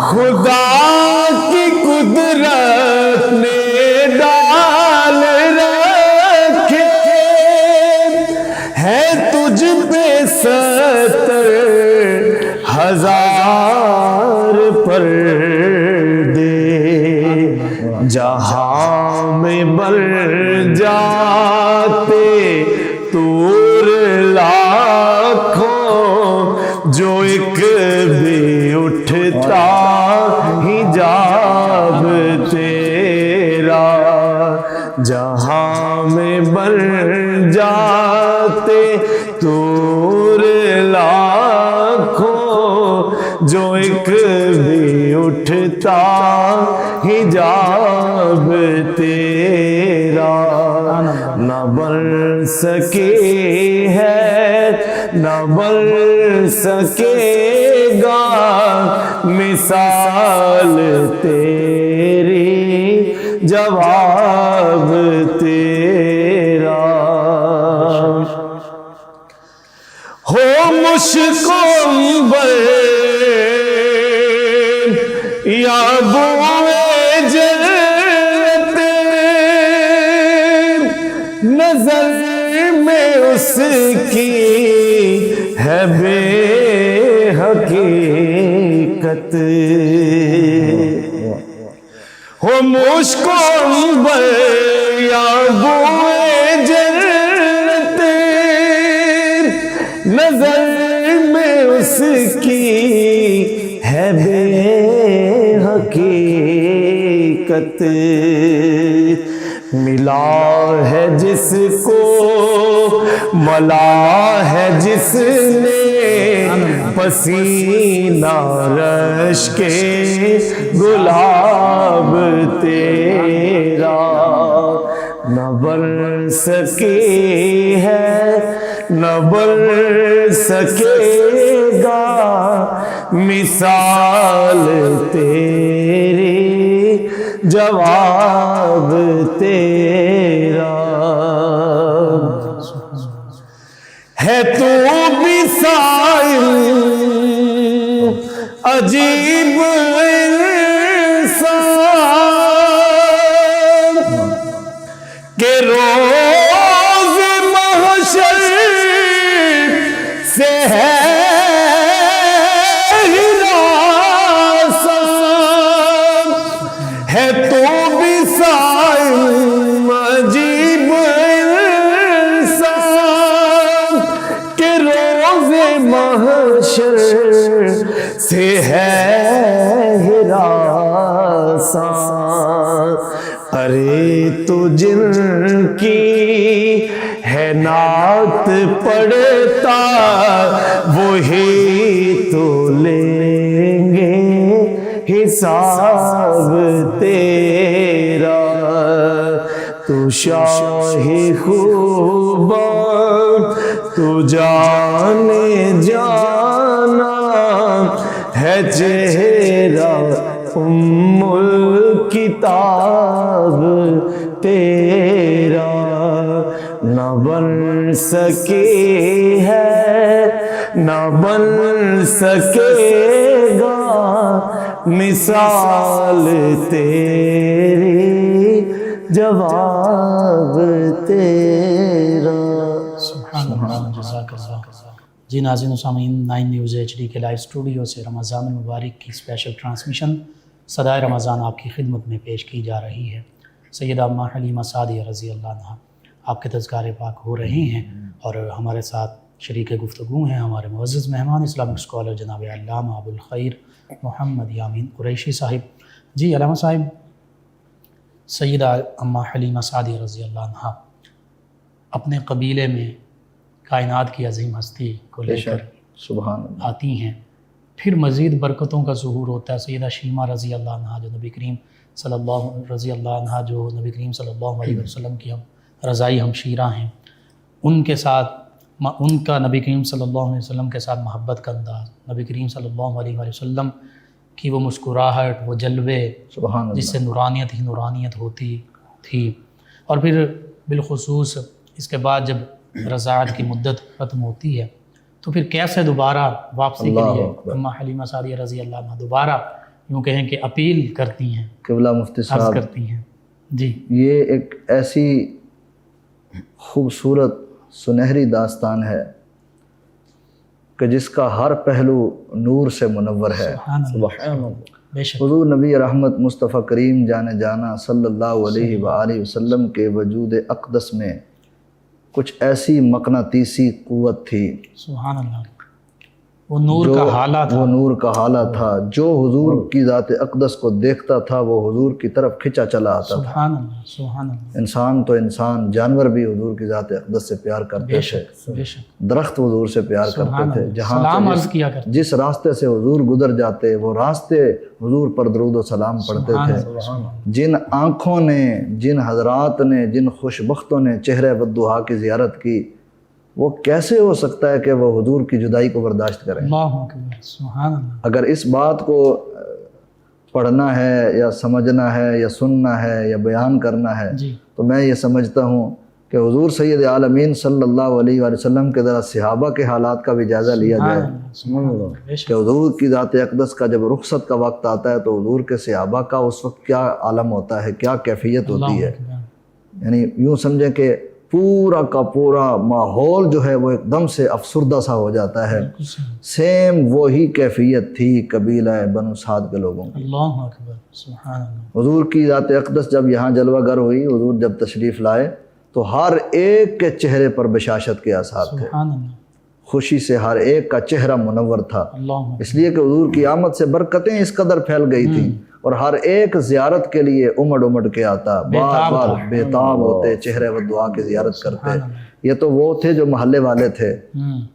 خدا کی قدرت نے ڈال رکھے ہے تجھ پہ 70 ہزار پردے. جہاں میں بر جاتے طور لاکھوں جو ایک بھی اٹھتا حجاب تیرا. جہاں میں بر جاتے طور لاکھوں جو ایک بھی اٹھتا حجاب تیرا. نہ بن سکی ہے نہ بن سکے گا مثال تیری جواب تیرا. ہو مشکل بر یا بوئے جنت نظر میں اس کی ہے بے حقیقت. ہو مشکل بر یا بوئے جنت نظر میں اس کی ہے بے حقیقت. ملا ہے جس کو ملا ہے جس نے پسینہ رش کے گلاب تیرا. نہ بن سکی ہے نہ بن سکے گا مثال تیری جواب تیرا. ہے تو بھی سائل عجیب انسان کہ روز محشر آسان، ارے تو جن کی ہے نعت پڑھتا وہی تو لیں گے حساب تیرا، تو شاہ خوبان تو جانے جانا ہے چہرہ ام الکتاب تیرا، نہ بن سکے ہے نہ بن سکے گا مثال تیری، جواب تیرا۔ سبحان اللہ، جزاک اللہ۔ جی ناظرین و سامعین، 9 نیوز HD کے لائیو اسٹوڈیو سے رمضان المبارک کی اسپیشل ٹرانسمیشن صدائے رمضان آپ کی خدمت میں پیش کی جا رہی ہے۔ سیدہ اماں حلیمہ سعدیہ رضی اللہ عنہا آپ کے تذکار پاک ہو رہے ہیں، اور ہمارے ساتھ شریک گفتگو ہیں ہمارے معزز مہمان اسلامک اسکالر جناب علامہ ابو الخیر محمد یامین قریشی صاحب۔ جی علامہ صاحب، سیدہ اماں حلیمہ سعدیہ رضی اللہ عنہا اپنے قبیلے میں کائنات کی عظیم ہستی کو لے کر سبحان اللہ آتی ہیں، پھر مزید برکتوں کا ظہور ہوتا ہے۔ سیدہ شیمہ رضی اللہ عنہا جو نبی کریم صلی اللہ علیہ وسلم کی رضائی ہمشیرہ ہیں، ان کے ساتھ ان کا نبی کریم صلی اللہ علیہ وسلم کے ساتھ محبت کا انداز، نبی کریم صلی اللہ علیہ وسلم کی وہ مسکراہٹ، وہ جلوے سبحان اللہ، جس سے نورانیت ہی نورانیت ہوتی تھی، اور پھر بالخصوص اس کے بعد جب رضاعت کی مدت ختم ہوتی ہے تو پھر کیسے دوبارہ واپسی کے لیے اماں حلیمہ سعدیہ رضی اللہ عنہ دوبارہ یوں کہیں کہ اپیل کرتی ہیں، قبلہ مفتی عرض صاحب، کرتی ہیں۔ جی یہ ایک ایسی خوبصورت سنہری داستان ہے کہ جس کا ہر پہلو نور سے منور ہے۔ سبحان اللہ، بے شک، حضور نبی رحمت مصطفیٰ کریم جانے جانا صلی اللہ علیہ وآلہ وسلم کے وجود اقدس میں کچھ ایسی مقناطیسی قوت تھی، سبحان اللہ، وہ نور کا حالہ تھا، وہ نور کا حالہ تھا، جو حضور کی ذات اقدس کو دیکھتا تھا وہ حضور کی طرف کھنچا چلا آتا تھا۔ سبحان اللہ، سبحان اللہ، انسان تو انسان، جانور بھی حضور کی ذات اقدس سے پیار کرتے بے تھے، شک، بے شک، درخت حضور سے پیار کرتے تھے، جہاں سلام سے عرض کیا کرتے، جس راستے سے حضور گزر جاتے وہ راستے حضور پر درود و سلام پڑھتے تھے۔ جن آنکھوں نے، جن حضرات نے، جن خوشبختوں نے چہرہ والضحیٰ کی زیارت کی، وہ کیسے ہو سکتا ہے کہ وہ حضور کی جدائی کو برداشت کریں؟ اللہ اکبر، سبحان اللہ، اگر اس بات کو پڑھنا ہے یا سمجھنا ہے یا سننا ہے یا بیان کرنا ہے جی تو میں یہ سمجھتا ہوں کہ حضور سید عالمین صلی اللہ علیہ وآلہ وسلم کے ذرا صحابہ کے حالات کا بھی جائزہ لیا جائے کہ حضور کی ذات اقدس کا جب رخصت کا وقت آتا ہے تو حضور کے صحابہ کا اس وقت کیا عالم ہوتا ہے، کیا کیفیت ہوتی ہے۔ یعنی یوں سمجھیں کہ پورا کا پورا ماحول جو ہے وہ ایک دم سے افسردہ سا ہو جاتا ہے۔ سیم وہی کیفیت تھی قبیلہ بنو سعد کے لوگوں کی۔ اللہ اکبر، سبحان اللہ، حضور کی ذات اقدس جب یہاں جلوہ گر ہوئی، حضور جب تشریف لائے تو ہر ایک کے چہرے پر بشاشت کے آثار تھے، سبحان اللہ، خوشی سے ہر ایک کا چہرہ منور تھا، اللہ اس لیے کہ حضور کی آمد سے برکتیں اس قدر پھیل گئی تھیں، اور ہر ایک زیارت کے لیے امڑ کے آتا، بار بار بےتاب ہوتے، چہرے و دعا کی زیارت کرتے۔ یہ تو وہ تھے جو محلے والے تھے،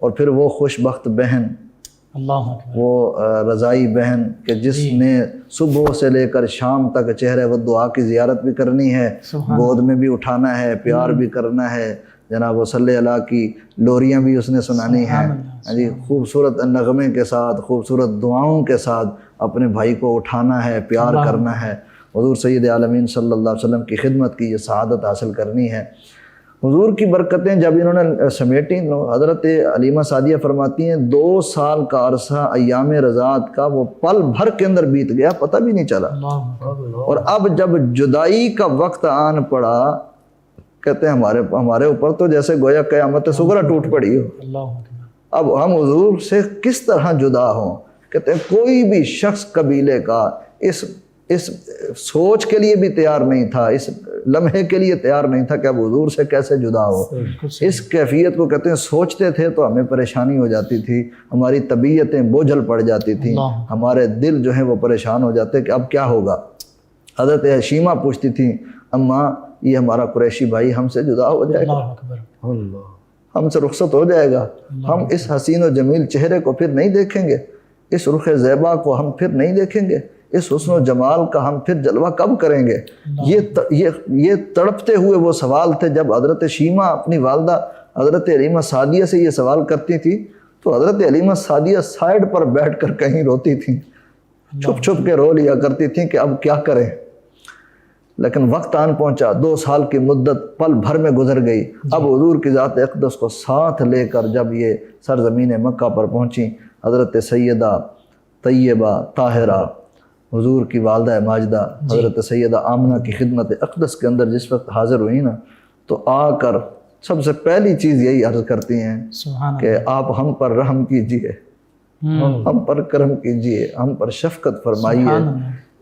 اور پھر وہ خوش بخت بہن، اللہ اکبر، وہ رضائی بہن کہ جس نے صبح سے لے کر شام تک چہرے و دعا کی زیارت بھی کرنی ہے، گود میں بھی اٹھانا ہے، پیار بھی کرنا ہے، جناب و صلی اللہ کی لوریاں بھی اس نے سنانی ہیں، جی خوبصورت نغمے کے ساتھ، خوبصورت دعاؤں کے ساتھ اپنے بھائی کو اٹھانا ہے، پیار کرنا ہے، حضور سید عالمین صلی اللہ علیہ وسلم کی خدمت کی یہ سعادت حاصل کرنی ہے۔ حضور کی برکتیں جب انہوں نے سمیٹیں، حضرت حلیمہ سعدیہ فرماتی ہیں 2 سال کا عرصہ ایام رضاعت کا وہ پل بھر کے اندر بیت گیا، پتہ بھی نہیں چلا، اور اب جب جدائی کا وقت آن پڑا، کہتے ہیں ہمارے اوپر تو جیسے گویا قیامت صغریٰ ٹوٹ پڑی ہو، اب ہم حضور سے کس طرح جدا ہوں۔ کہتے ہیں کوئی بھی شخص قبیلے کا اس سوچ کے لیے بھی تیار نہیں تھا، اس لمحے کے لیے تیار نہیں تھا کہ اب حضور سے کیسے جدا ہو۔ اس کیفیت کو کہتے ہیں سوچتے تھے تو ہمیں پریشانی ہو جاتی تھی، ہماری طبیعتیں بوجھل پڑ جاتی تھیں، ہمارے دل جو ہیں وہ پریشان ہو جاتے کہ اب کیا ہوگا۔ حضرت حشیمہ پوچھتی تھیں اماں یہ ہمارا قریشی بھائی ہم سے جدا ہو جائے گا، اللہ اکبر، ہم سے رخصت ہو جائے گا، ہم اس حسین و جمیل چہرے کو پھر نہیں دیکھیں گے، اس رخ زیبا کو ہم پھر نہیں دیکھیں گے، اس حسن و جمال کا ہم پھر جلوہ کب کریں گے؟ یہ تڑپتے ہوئے وہ سوال تھے جب حضرت شیمہ اپنی والدہ حضرت حلیمہ سعدیہ سے یہ سوال کرتی تھی تو حضرت حلیمہ سعدیہ سائڈ پر بیٹھ کر کہیں روتی تھیں، چھپ چھپ کے رو لیا کرتی تھیں کہ اب کیا کریں۔ لیکن وقت آن پہنچا، 2 سال کی مدت پل بھر میں گزر گئی، اب حضور کی ذات اقدس کو ساتھ لے کر جب یہ سرزمین مکہ پر پہنچیں، حضرت سیدہ طیبہ طاہرہ حضور کی والدہ ماجدہ حضرت سیدہ آمنہ کی خدمت اقدس کے اندر جس وقت حاضر ہوئی نا، تو آ کر سب سے پہلی چیز یہی عرض کرتی ہیں کہ آپ ہم پر رحم کیجئے، ہم پر کرم کیجئے، ہم پر شفقت فرمائیے،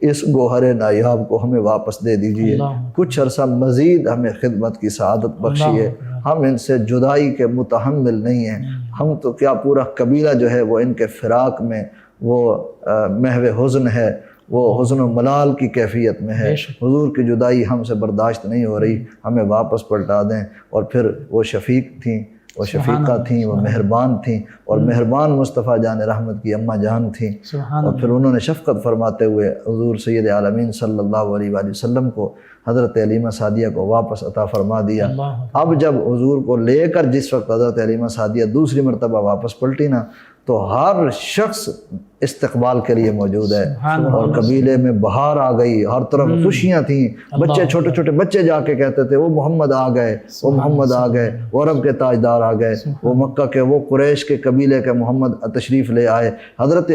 اس گوہر نایاب کو ہمیں واپس دے دیجئے، کچھ عرصہ مزید ہمیں خدمت کی سعادت بخشیے، ہم ان سے جدائی کے متحمل نہیں ہیں، ہم تو کیا پورا قبیلہ جو ہے وہ ان کے فراق میں وہ محو حزن ہے، وہ حزن و ملال کی کیفیت میں ہے، حضور کی جدائی ہم سے برداشت نہیں ہو رہی، ہمیں واپس پلٹا دیں۔ اور پھر وہ شفیق تھیں، وہ شفیقہ تھیں، وہ مہربان تھیں، اور مہربان مصطفیٰ جان رحمت کی اماں جان تھیں، اور پھر انہوں نے شفقت فرماتے ہوئے حضور سید عالمین صلی اللہ علیہ وآلہ وسلم کو حضرت حلیمہ سعدیہ کو واپس عطا فرما دیا۔ اب جب حضور کو لے کر جس وقت حضرت حلیمہ سعدیہ دوسری مرتبہ واپس پلٹی نا، تو ہر شخص استقبال کے لیے موجود ہے، اور قبیلے میں بہار آ گئی، ہر طرف خوشیاں تھیں، بچے چھوٹے چھوٹے بچے جا کے کہتے تھے وہ محمد آ گئے، وہ محمد آ گئے، وہ عرب کے تاجدار آ گئے، وہ مکہ کے وہ قریش کے قبیلے کے محمد تشریف لے آئے۔ حضرت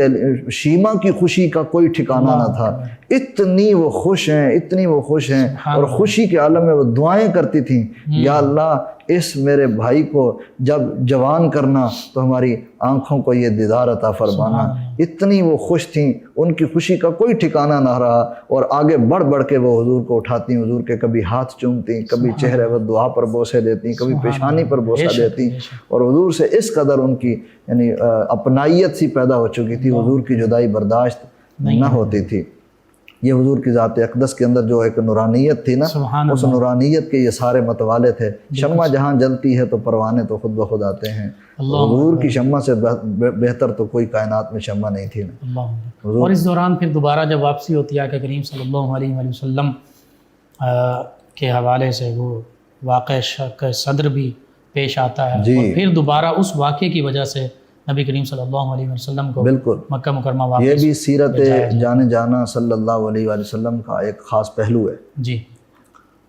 شیمہ کی خوشی کا کوئی ٹھکانہ نہ تھا، اتنی وہ خوش ہیں، اتنی وہ خوش ہیں، اور خوشی کے عالم میں وہ دعائیں کرتی تھیں، یا اللہ اس میرے بھائی کو جب جوان کرنا تو ہماری آنکھوں کو یہ دیدار عطا فرمانا۔ اتنی وہ خوش تھیں، ان کی خوشی کا کوئی ٹھکانہ نہ رہا، اور آگے بڑھ بڑھ کے وہ حضور کو اٹھاتی، حضور کے کبھی ہاتھ چومتی، کبھی چہرے و دعا پر بوسے دیتی، کبھی پیشانی پر بوسہ دیتی، اور حضور سے اس قدر ان کی یعنی اپنائیت سی پیدا ہو چکی تھی، حضور کی جدائی برداشت نہ ہوتی تھی۔ یہ حضور کی ذات اقدس کے اندر جو ایک نورانیت تھی نا، اس نورانیت کے یہ سارے متوالے تھے۔ شمع جہاں جلتی ہے تو پروانے تو خود بخود آتے ہیں، حضور کی شمع سے بہتر تو کوئی کائنات میں شمع نہیں تھی نا۔ اور اس دوران پھر دوبارہ جب واپسی ہوتی ہے کہ کریم صلی اللہ علیہ وآلہ وسلم کے حوالے سے وہ واقع شق صدر بھی پیش آتا ہے، اور پھر دوبارہ اس واقعے کی وجہ سے نبی کریم صلی اللہ علیہ وسلم کو بالکل مکہ مکرمہ واپس، یہ بھی سیرت جانے جانا صلی اللہ علیہ وآلہ وسلم کا ایک خاص پہلو ہے جی۔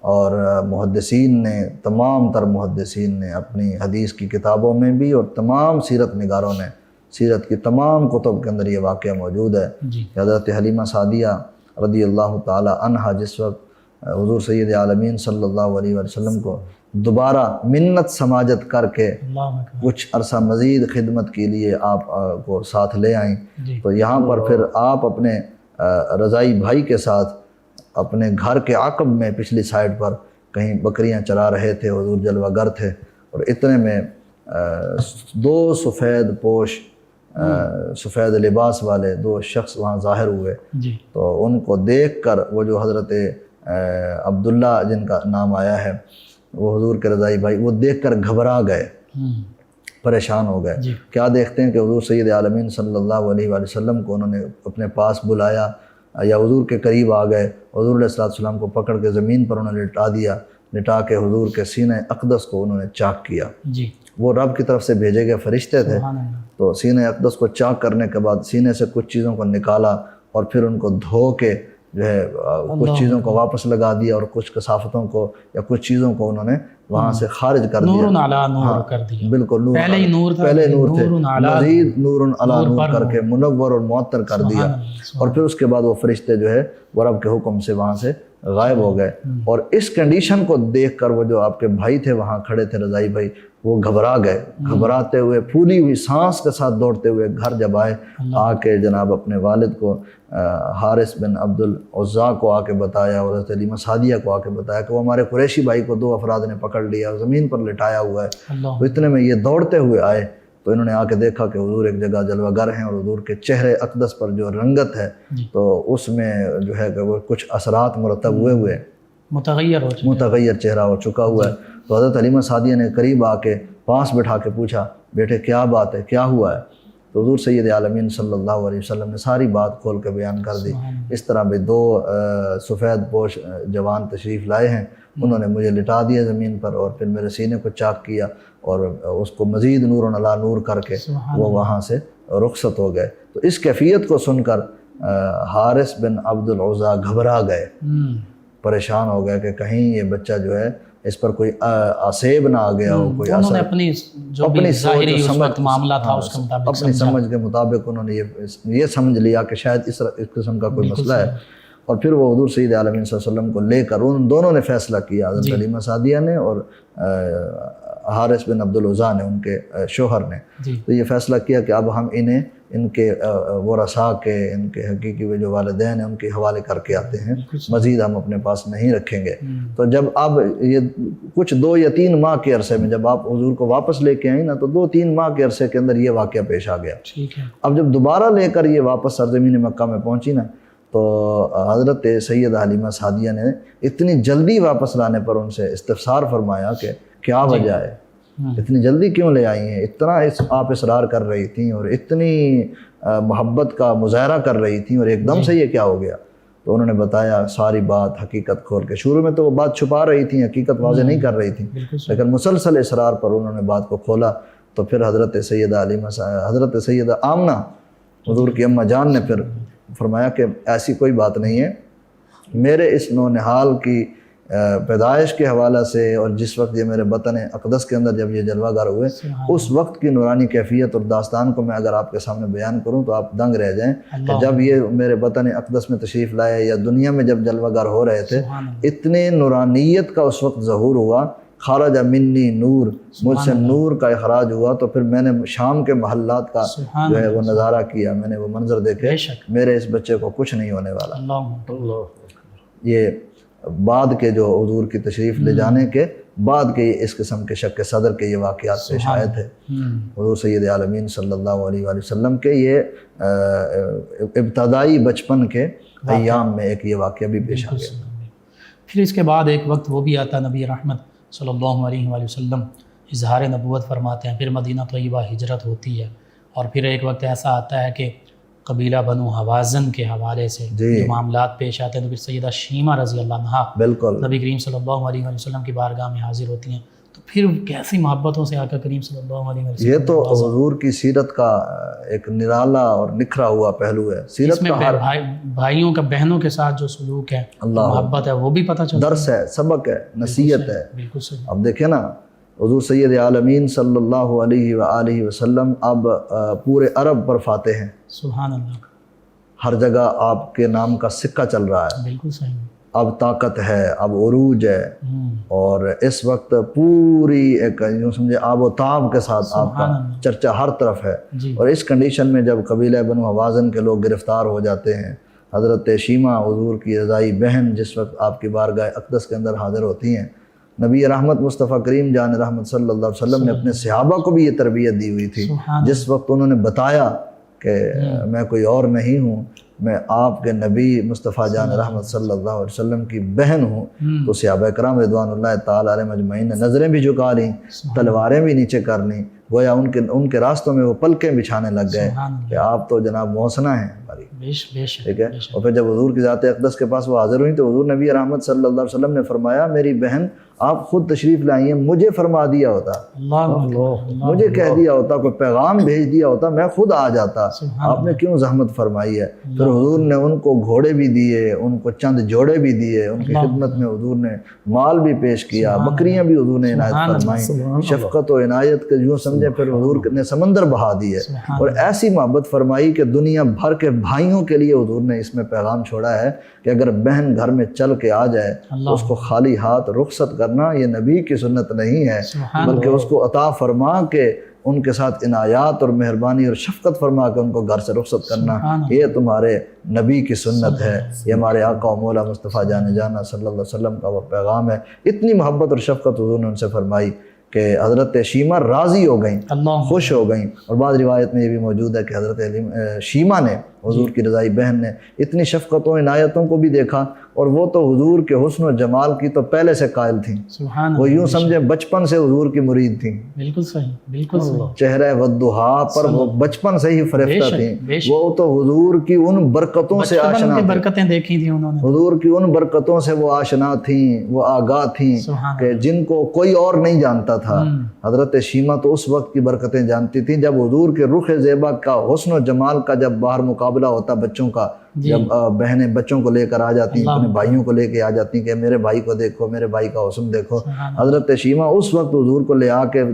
اور محدثین نے، تمام تر محدثین نے اپنی حدیث کی کتابوں میں بھی، اور تمام سیرت نگاروں نے سیرت کی تمام کتب کے اندر یہ واقعہ موجود ہے کہ حضرت حلیمہ سعدیہ رضی اللہ تعالی عنہا جس وقت حضور سید عالمین صلی اللہ علیہ وآلہ وسلم کو دوبارہ منت سماجت کر کے کچھ عرصہ مزید خدمت کے لیے آپ کو ساتھ لے آئیں، تو یہاں پر پھر آپ اپنے رضائی بھائی کے ساتھ اپنے گھر کے عقب میں پچھلی سائڈ پر کہیں بکریاں چرا رہے تھے، حضور جلوہ گر تھے، اور اتنے میں 2 سفید پوش سفید لباس والے 2 شخص وہاں ظاہر ہوئے، تو ان کو دیکھ کر وہ جو حضرت عبداللہ جن کا نام آیا ہے، وہ حضور کے رضائی بھائی، وہ دیکھ کر گھبرا گئے، پریشان ہو گئے۔ کیا دیکھتے ہیں کہ حضور سید عالمین صلی اللہ علیہ وآلہ وسلم کو انہوں نے اپنے پاس بلایا، یا حضور کے قریب آ گئے، حضور علیہ السلام کو پکڑ کے زمین پر انہوں نے لٹا دیا، لٹا کے حضور کے سینہ اقدس کو انہوں نے چاک کیا۔ وہ رب کی طرف سے بھیجے گئے فرشتے تھے، تو سینہ اقدس کو چاک کرنے کے بعد سینے سے کچھ چیزوں کو نکالا، اور پھر ان کو دھو کے جو ہے کچھ چیزوں کو واپس لگا دیا، اور کچھ کثافتوں کو یا کچھ چیزوں کو انہوں نے وہاں سے خارج کر دیا، نور علی نور کر دیا، بالکل نور، پہلے ہی نور تھا، پہلے نور تھے، مزید نور علی نور کر کے منور اور معطر کر دیا، اور پھر اس کے بعد وہ فرشتے جو ہے وہ رب کے حکم سے وہاں سے غائب ہو گئے۔ اور اس کنڈیشن کو دیکھ کر وہ جو آپ کے بھائی تھے وہاں کھڑے تھے رضائی بھائی، وہ گھبرا گئے، گھبراتے ہوئے پھولی ہوئی سانس کے ساتھ دوڑتے ہوئے گھر جب آئے، آ کے جناب اپنے والد کو حارث بن عبد العزا کو آ کے بتایا، اور حضرت حلیمہ سعدیہ کو آ کے بتایا کہ وہ ہمارے قریشی بھائی کو 2 افراد نے پکڑ لیا، زمین پر لٹایا ہوا ہے۔ تو اتنے میں یہ دوڑتے ہوئے آئے تو انہوں نے آ کے دیکھا کہ حضور ایک جگہ جلوہ گر ہیں اور حضور کے چہرے اقدس پر جو رنگت ہے تو اس میں جو ہے کہ وہ کچھ اثرات مرتب ہوئے متغیر چہرہ ہو چکا ہوا ہے. تو حضرت حلیمہ سعدیہ نے قریب آ کے پاس بٹھا کے پوچھا بیٹے کیا بات ہے, کیا ہوا ہے؟ تو حضور سید عالمین صلی اللہ علیہ وسلم نے ساری بات کھول کے بیان کر دی. اس طرح بھی 2 سفید پوش جوان تشریف لائے ہیں, انہوں نے مجھے لٹا دیا زمین پر اور پھر میرے سینے کو چاک کیا اور اس کو مزید نور علی نور کر کے وہ وہاں سے رخصت ہو گئے. تو اس کیفیت کو سن کر حارث بن عبد العزیٰ گھبرا گئے, پریشان ہو گئے کہ کہیں یہ بچہ جو ہے اس پر کوئی آسیب نہ آ گیا ہو, کوئی انہوں نے اپنی ظاہری اس وقت معاملہ تھا اس کے مطابق اپنی سمجھ کے مطابق انہوں نے یہ سمجھ لیا کہ شاید اس قسم کا کوئی مسئلہ ہے. اور پھر وہ حضور سید عالمین صلی اللہ علیہ وسلم کو لے کر ان دونوں نے فیصلہ کیا, حضرت حلیمہ سعدیہ نے اور حارث بن عبد العزیٰ نے, ان کے شوہر نے. تو یہ فیصلہ کیا کہ اب ہم انہیں ان کے ورثاء کے, ان کے حقیقی جو والدین ہیں ان کے حوالے کر کے آتے ہیں, مزید ہم اپنے پاس نہیں رکھیں گے. تو جب اب یہ کچھ 2 یا 3 ماہ کے عرصے میں جب آپ حضور کو واپس لے کے آئیں نا, تو 2-3 ماہ کے عرصے کے اندر یہ واقعہ پیش آ گیا. اب جب دوبارہ لے کر یہ واپس سرزمین مکہ میں پہنچی نا, تو حضرت سیدہ حلیمہ سعدیہ نے اتنی جلدی واپس لانے پر ان سے استفسار فرمایا کہ کیا وجہ ہے, اتنی جلدی کیوں لے آئی ہیں, اتنا آپ اصرار کر رہی تھیں اور اتنی محبت کا مظاہرہ کر رہی تھیں اور ایک دم سے یہ کیا ہو گیا؟ تو انہوں نے بتایا ساری بات حقیقت کھول کے. شروع میں تو وہ بات چھپا رہی تھیں, حقیقت واضح نہیں کر رہی تھیں, لیکن مسلسل اصرار پر انہوں نے بات کو کھولا. تو پھر حضرت سیدہ آمنہ حضور کی اماں جان نے پھر فرمایا کہ ایسی کوئی بات نہیں ہے, میرے اس نونہال کی پیدائش کے حوالہ سے اور جس وقت یہ میرے وطن اقدس کے اندر جب یہ جلوہ گر ہوئے اس وقت کی نورانی کیفیت اور داستان کو میں اگر آپ کے سامنے بیان کروں تو آپ دنگ رہ جائیں کہ جب یہ میرے وطن اقدس میں تشریف لائے یا دنیا میں جب جلوہ گر ہو رہے تھے, اتنے نورانیت کا اس وقت ظہور ہوا. خارج منی نور, مجھ سے نور کا اخراج ہوا. تو پھر میں نے شام کے محلات کا جو ہے وہ نظارہ کیا, میں نے وہ منظر دیکھے, میرے اس بچے کو کچھ نہیں ہونے والا. یہ بعد کے جو حضور کی تشریف لے جانے کے بعد کے اس قسم کے شک صدر کے یہ واقعات پیش آئے تھے. حضور سید عالمین صلی اللہ علیہ وآلہ وسلم کے یہ ابتدائی بچپن کے ایام میں ایک یہ واقعہ بھی پیش آ گیا. پھر اس کے بعد ایک وقت وہ بھی آتا, نبی رحمت صلی اللہ علیہ وآلہ وسلم اظہار نبوت فرماتے ہیں, پھر مدینہ طیبہ ہجرت ہوتی ہے, اور پھر ایک وقت ایسا آتا ہے کہ قبیلہ بنو حوازن کے حوالے سے جو معاملات پیش آتے ہیں, تو پھر سیدہ شیمہ رضی اللہ عنہا بالکل نبی کریم صلی اللہ علیہ وآلہ وسلم کی بارگاہ میں حاضر ہوتی ہیں. تو پھر کیسی محبتوں سے آقا کریم صلی اللہ علیہ وسلم, یہ تو حضور کی سیرت کا ایک نرالا اور نکھرا ہوا پہلو ہے. سیرت میں بھائیوں کا بہنوں کے ساتھ جو سلوک ہے, محبت ہے, وہ بھی پتہ چلتا ہے, درس ہے, سبق ہے, نصیحت ہے. بالکل صحیح. اب دیکھیں نا, حضور سید عالمین صلی اللہ علیہ وآلہ وسلم اب پورے عرب پر فاتح ہیں. سبحان اللہ. ہر جگہ آپ کے نام کا سکہ چل رہا ہے. بالکل صحیح. اب طاقت ہے, اب عروج ہے, اور اس وقت پوری ایک یوں سمجھے آب و تاب کے ساتھ آپ کا چرچا ہر طرف ہے. اور اس کنڈیشن میں جب قبیلہ بنو حوازن کے لوگ گرفتار ہو جاتے ہیں, حضرت شیمہ حضور کی رضائی بہن جس وقت آپ کی بارگاہ اقدس کے اندر حاضر ہوتی ہیں, نبی رحمت مصطفیٰ کریم جان رحمت صلی اللہ علیہ وسلم نے اپنے صحابہ کو بھی یہ تربیت دی ہوئی تھی. جس وقت انہوں نے بتایا کہ میں کوئی اور نہیں ہوں, میں آپ کے نبی مصطفیٰ جان رحمت صلی اللہ علیہ وسلم کی بہن ہوں, تو صحابہ کرام رضوان اللہ تعالیٰ علیہ مجمعین نے نظریں بھی جھکا لیں, تلواریں بھی نیچے کر لیں, گویا ان کے راستوں میں وہ پلکیں بچھانے لگ گئے کہ آپ تو جناب محسنہ ہیں ہماری. ٹھیک ہے. اور پھر جب حضور کی ذات اقدس کے پاس وہ حاضر ہوئیں تو حضور نبی رحمت صلی اللہ علیہ وسلم نے فرمایا, میری بہن آپ خود تشریف لائی ہیں, مجھے فرما دیا ہوتا, مجھے کہہ دیا ہوتا, کوئی پیغام بھیج دیا ہوتا, میں خود آ جاتا, آپ نے کیوں زحمت فرمائی ہے. پھر حضور نے ان کو گھوڑے بھی دیے, ان کو چند جوڑے بھی دیے, ان کی خدمت میں حضور نے مال بھی پیش کیا, بکریاں بھی حضور نے عنایت فرمائیں, شفقت و عنایت کے یوں سمجھے پھر حضور نے سمندر بہا دیے, اور ایسی محبت فرمائی کہ دنیا بھر کے بھائیوں کے لیے حضور نے اس میں پیغام چھوڑا ہے کہ اگر بہن گھر میں چل کے آ جائے تو اس کو خالی ہاتھ رخصت کرنا یہ نبی کی سنت نہیں ہے, بلکہ اس کو عطا فرما کے ان کے ساتھ عنایات اور مہربانی اور شفقت فرما کے ان کو گھر سے رخصت کرنا, یہ تمہارے نبی کی سنت ہے, یہ ہمارے آقا و مولا مصطفیٰ جان جانا صلی اللہ علیہ وسلم کا وہ پیغام ہے. اتنی محبت اور شفقت حضور نے ان سے فرمائی کہ حضرت شیمہ راضی ہو گئیں، اللہ خوش ہو گئیں. اور بعض روایت میں یہ بھی موجود ہے کہ حضرت شیمہ نے، حضور کی رضائی بہن نے، اتنی شفقتوں عنایتوں کو بھی دیکھا، اور وہ تو حضور کے حسن و جمال کی تو پہلے سے قائل تھیں. سبحان وہ اللہ. یوں سمجھیں بچپن سے حضور کی مرید تھیں. بالکل صحیح، بالکل صحیح. چہرہ والضحا پر وہ بچپن سے ہی فریفتہ تھیں. وہ تو حضور کی ان برکتوں سے بچپن آشنا کی تھیں، برکتیں دیکھی تھی انہوں نے. حضور کی ان برکتوں سے وہ آشنا تھیں، وہ آگاہ تھیں سبحان کہ جن کو کوئی اور نہیں جانتا تھا. حضرت شیمہ تو اس وقت کی برکتیں جانتی تھیں جب حضور کے رخ زیبا کا، حسن و جمال کا جب باہر مقابلہ ہوتا بچوں کا، جب بہنیں بچوں کو لے کر آ جاتی ہیں، اپنے بھائیوں کو لے کے آ جاتی ہیں کہ میرے بھائی کو دیکھو، میرے بھائی کا حسن دیکھو. حضرت شیمہ اس وقت حضور کو لے آ کے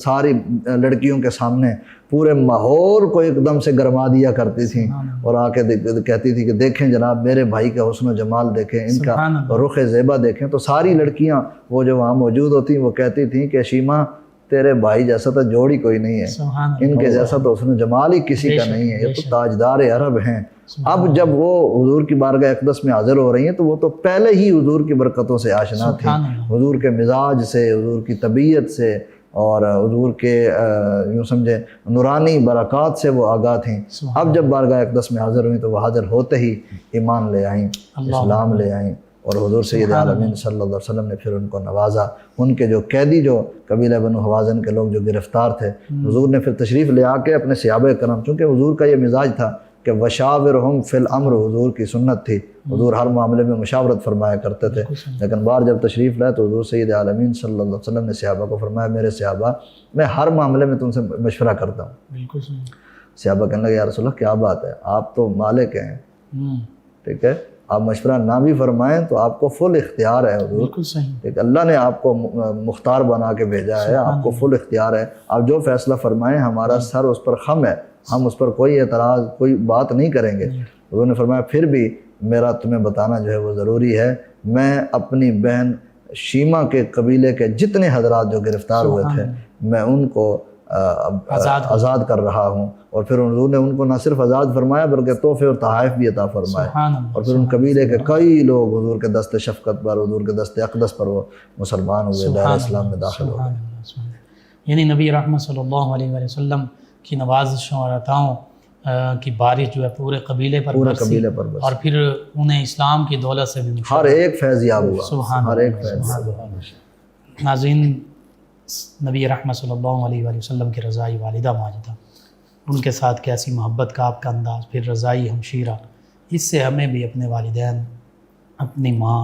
ساری لڑکیوں کے سامنے پورے ماحول کو ایک دم سے گرما دیا کرتی تھیں، اور آ کے کہتی تھی کہ دیکھیں جناب میرے بھائی کا حسن و جمال دیکھیں، ان کا رخ زیبا دیکھیں. تو ساری لڑکیاں وہ جو وہاں موجود ہوتی وہ کہتی تھیں کہ شیمہ تیرے بھائی جیسا تو جوڑی کوئی نہیں ہے، ان کے جیسا تو حسن و جمال ہی کسی کا نہیں ہے، یہ تو تاجدار عرب ہیں. اب جب وہ حضور کی بارگاہ اقدس میں حاضر ہو رہی ہیں تو وہ تو پہلے ہی حضور کی برکتوں سے آشنا تھیں، حضور کے مزاج سے، حضور کی طبیعت سے، اور حضور کے یوں سمجھے نورانی برکات سے وہ آگاہ تھیں. اب جب بارگاہ اقدس میں حاضر ہوئیں تو وہ حاضر ہوتے ہی ایمان لے آئیں، اسلام لے آئیں، اور حضور سید عالمین صلی اللہ علیہ وسلم نے پھر ان کو نوازا. ان کے جو قیدی، جو قبیلہ بنو حوازن کے لوگ جو گرفتار تھے، حضور نے پھر تشریف لے آ کے اپنے صحابہ کرام، چونکہ حضور کا یہ مزاج تھا کہ وشاورہم فی الامر، حضور کی سنت تھی، حضور ہر معاملے میں مشاورت فرمایا کرتے تھے. لیکن بار جب تشریف لائے تو حضور سید عالمین صلی اللہ علیہ وسلم نے صحابہ کو فرمایا میرے صحابہ میں ہر معاملے میں تم سے مشورہ کرتا ہوں. بالکل صحیح. صحابہ کہنے لگے یا رسول اللہ کیا بات ہے، آپ تو مالک ہیں، ٹھیک ہے، آپ مشورہ نہ بھی فرمائیں تو آپ کو فل اختیار ہے حضور. بالکل صحیح. ایک اللہ نے آپ کو مختار بنا کے بھیجا ہے، آپ کو فل اختیار ہے، آپ جو فیصلہ فرمائیں ہمارا سر اس پر خم ہے، ہم اس پر کوئی اعتراض، کوئی بات نہیں کریں گے. حضور نے فرمایا پھر بھی میرا تمہیں بتانا جو ہے وہ ضروری ہے، میں اپنی بہن شیمہ کے قبیلے کے جتنے حضرات جو گرفتار ہوئے تھے میں ان کو آزاد کر رہا ہوں. اور پھر حضور نے ان کو نہ صرف آزاد فرمایا بلکہ تحفے اور تحائف بھی عطا فرمائے. اور پھر ان قبیلے کے کئی لوگ حضور کے دست شفقت پر، حضور کے دست اقدس پر وہ مسلمان ہوئے، دائرہ اسلام میں داخل ہو گئے. یعنی نبی رحمت صلی اللہ علیہ وآلہ وسلم کی نوازشوں اور عطاؤں کی بارش جو ہے پورے قبیلے پر برسی، اور پھر انہیں اسلام کی دولت سے بھی ہر ایک فیض یاب ہوا، ہر ایک فیض. ناظرین، نبی رحمت صلی اللہ علیہ وآلہ وسلم کی رضائی والدہ ماجدہ، ان کے ساتھ کیسی محبت کا آپ کا انداز، پھر رضائی ہمشیرہ، اس سے ہمیں بھی اپنے والدین، اپنی ماں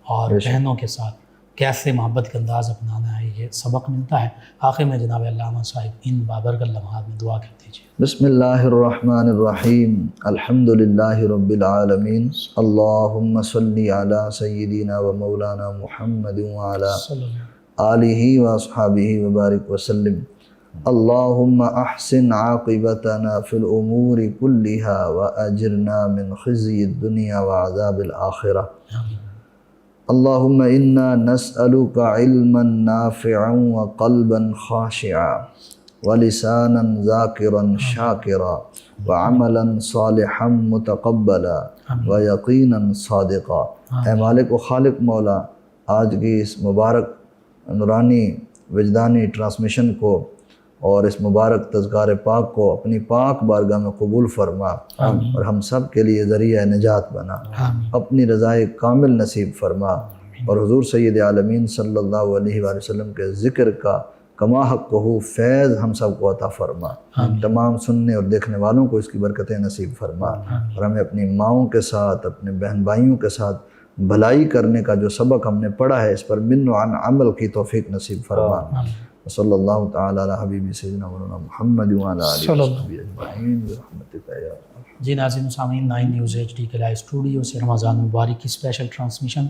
اور بہنوں کے ساتھ کیسے محبت کا انداز اپنانا ہے، یہ سبق ملتا ہے. آخر میں جناب علامہ صاحب ان بابرکت لمحات میں دعا کر دیجیے. بسم اللہ الرحمن الرحیم، الحمدللہ رب العالمین، اللہم صلی علی سیدنا و مولانا محمد وعلی آلہ و اصحابہ وبارک وسلم. اللہم احسن عاقبتنا فی الامور کلہا واجرنا من خزی الدنیا وعذاب الآخرہ. اللہم انا نسألک علما نافعا وقلبا خاشعا ولسانا ذاکرا شاکرا وعملا صالحا متقبلا ویقینا صادقا. اے مالک و خالق مولا، آج کی اس مبارک نورانی وجدانی ٹرانسمیشن کو اور اس مبارک تذکار پاک کو اپنی پاک بارگاہ میں قبول فرما، اور ہم سب کے لیے ذریعہ نجات بنا، اپنی رضائے کامل نصیب فرما، اور حضور سید عالمین صلی اللہ علیہ وآلہ وسلم کے ذکر کا کما حق ہو فیض ہم سب کو عطا فرما. تمام سننے اور دیکھنے والوں کو اس کی برکتیں نصیب فرما، اور ہمیں اپنی ماؤں کے ساتھ، اپنے بہن بھائیوں کے ساتھ بھلائی کرنے کا جو سبق ہم نے پڑھا ہے اس پر من و عن عمل کی توفیق نصیب فرما. صلی اللہ تعالی علی حبیب سیدنا مولانا محمد وعلی آلہ وصحبہ اجمعین برحمتک یا ارحم. جی ناظرین سامعین، 9 نیوز HD کے لائیو اسٹوڈیو سے رمضان مبارک کی اسپیشل ٹرانسمیشن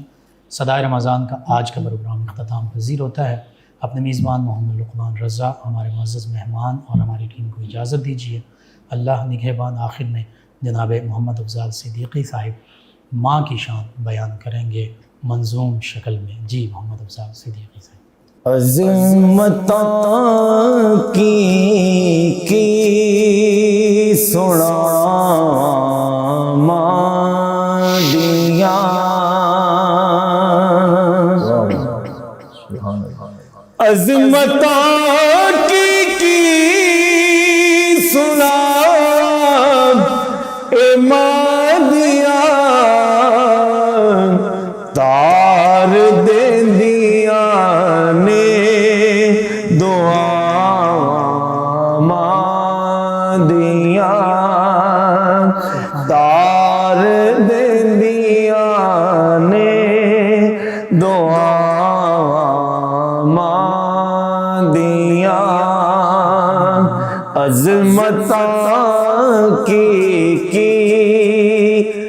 صدائے رمضان کا آج کا پروگرام اختتام پذیر ہوتا ہے. اپنے میزبان محمد لقمان رضا، ہمارے معزز مہمان اور ہماری ٹیم کو اجازت دیجیے. اللہ نگہبان. آخر میں جناب محمد افضال صدیقی صاحب ماں کی شان بیان کریں گے منظوم شکل میں. جی محمد افضال صدیقی صاحب. عظمتاں کی سنا ماں عظمتوں کی سنا اے مادیاں تار دے دیا نے دعا مادیاں تار دے دیا نے دعا مادیاں عظمتاں کی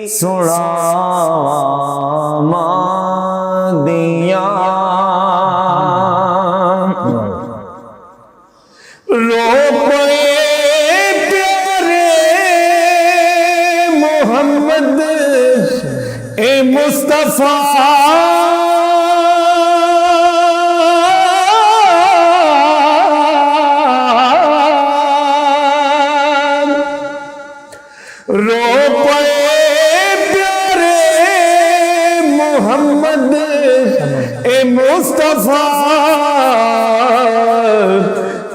سنا مادیاں رو پڑے پیارے محمد اے مصطفیٰ رو پڑے پیارے محمد اے مصطفیٰ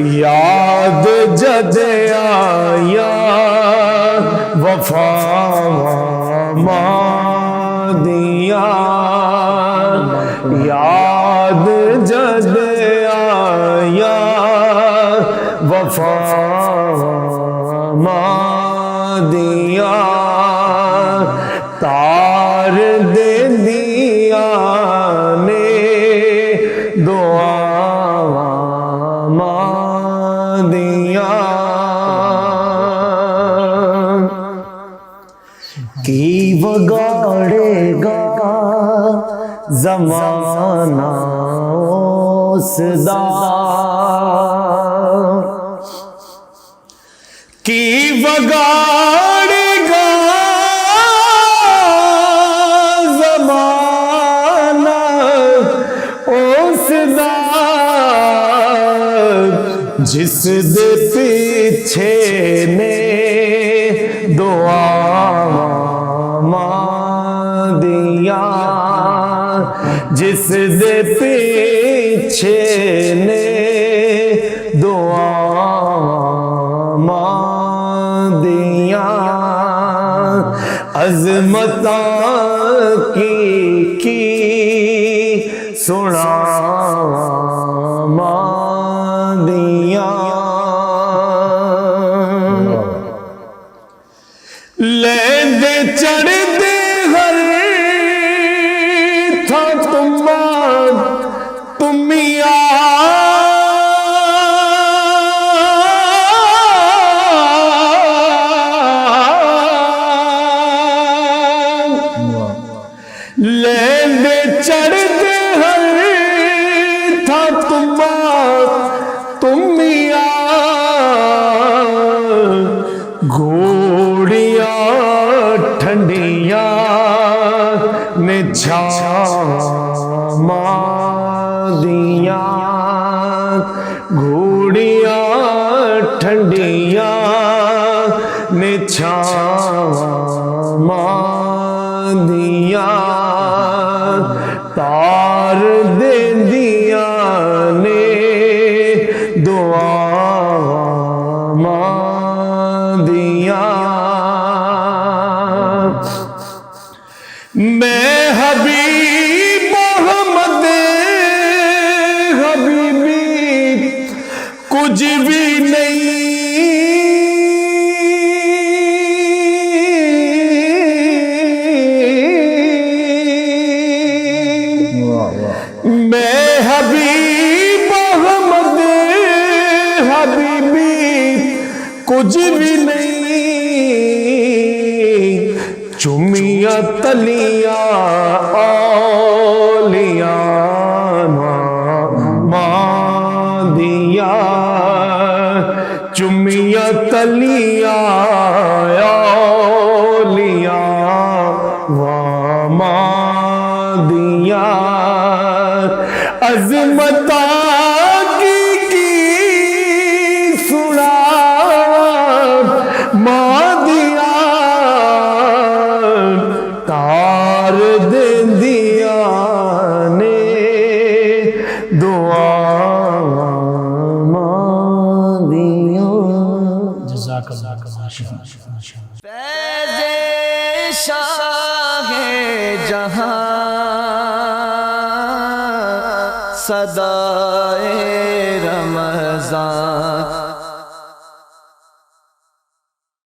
یاد جد آیا وفا مادیاں یاد جد آیا وفا مادیاں تار دے دیا نے دعا مادیاں کی بگاڑے گا زمانہ اس دا کی بگاڑے گا زمانہ اس دا جس دے پیچھے نے دعا مادیاں جس دے پیچھے نے دعا مادیاں عظمتاں کی سنا مادیاں لیندے چڑھ دے ہر تھا تمیا لیندے چڑھ دے ہر تھا تمیا گھوڑیاں ٹھنڈیاں نے چھاما دیاں گھوڑیاں ٹھنڈیاں نے چھاما دیاں تار دے دیا نے دعا مادیاں میں حبیب محمد حبیبی کچھ بھی نہیں میں حبیب محمد حبیبی کچھ بھی نہیں چمیاں تلیاں اولیاء مادیاں چمیاں تلیاں اولیاء مادیاں عظمتاں کی سنا مادیاں تار دے دیا نے دعا فیض شاہ جہاں صدائے رمضان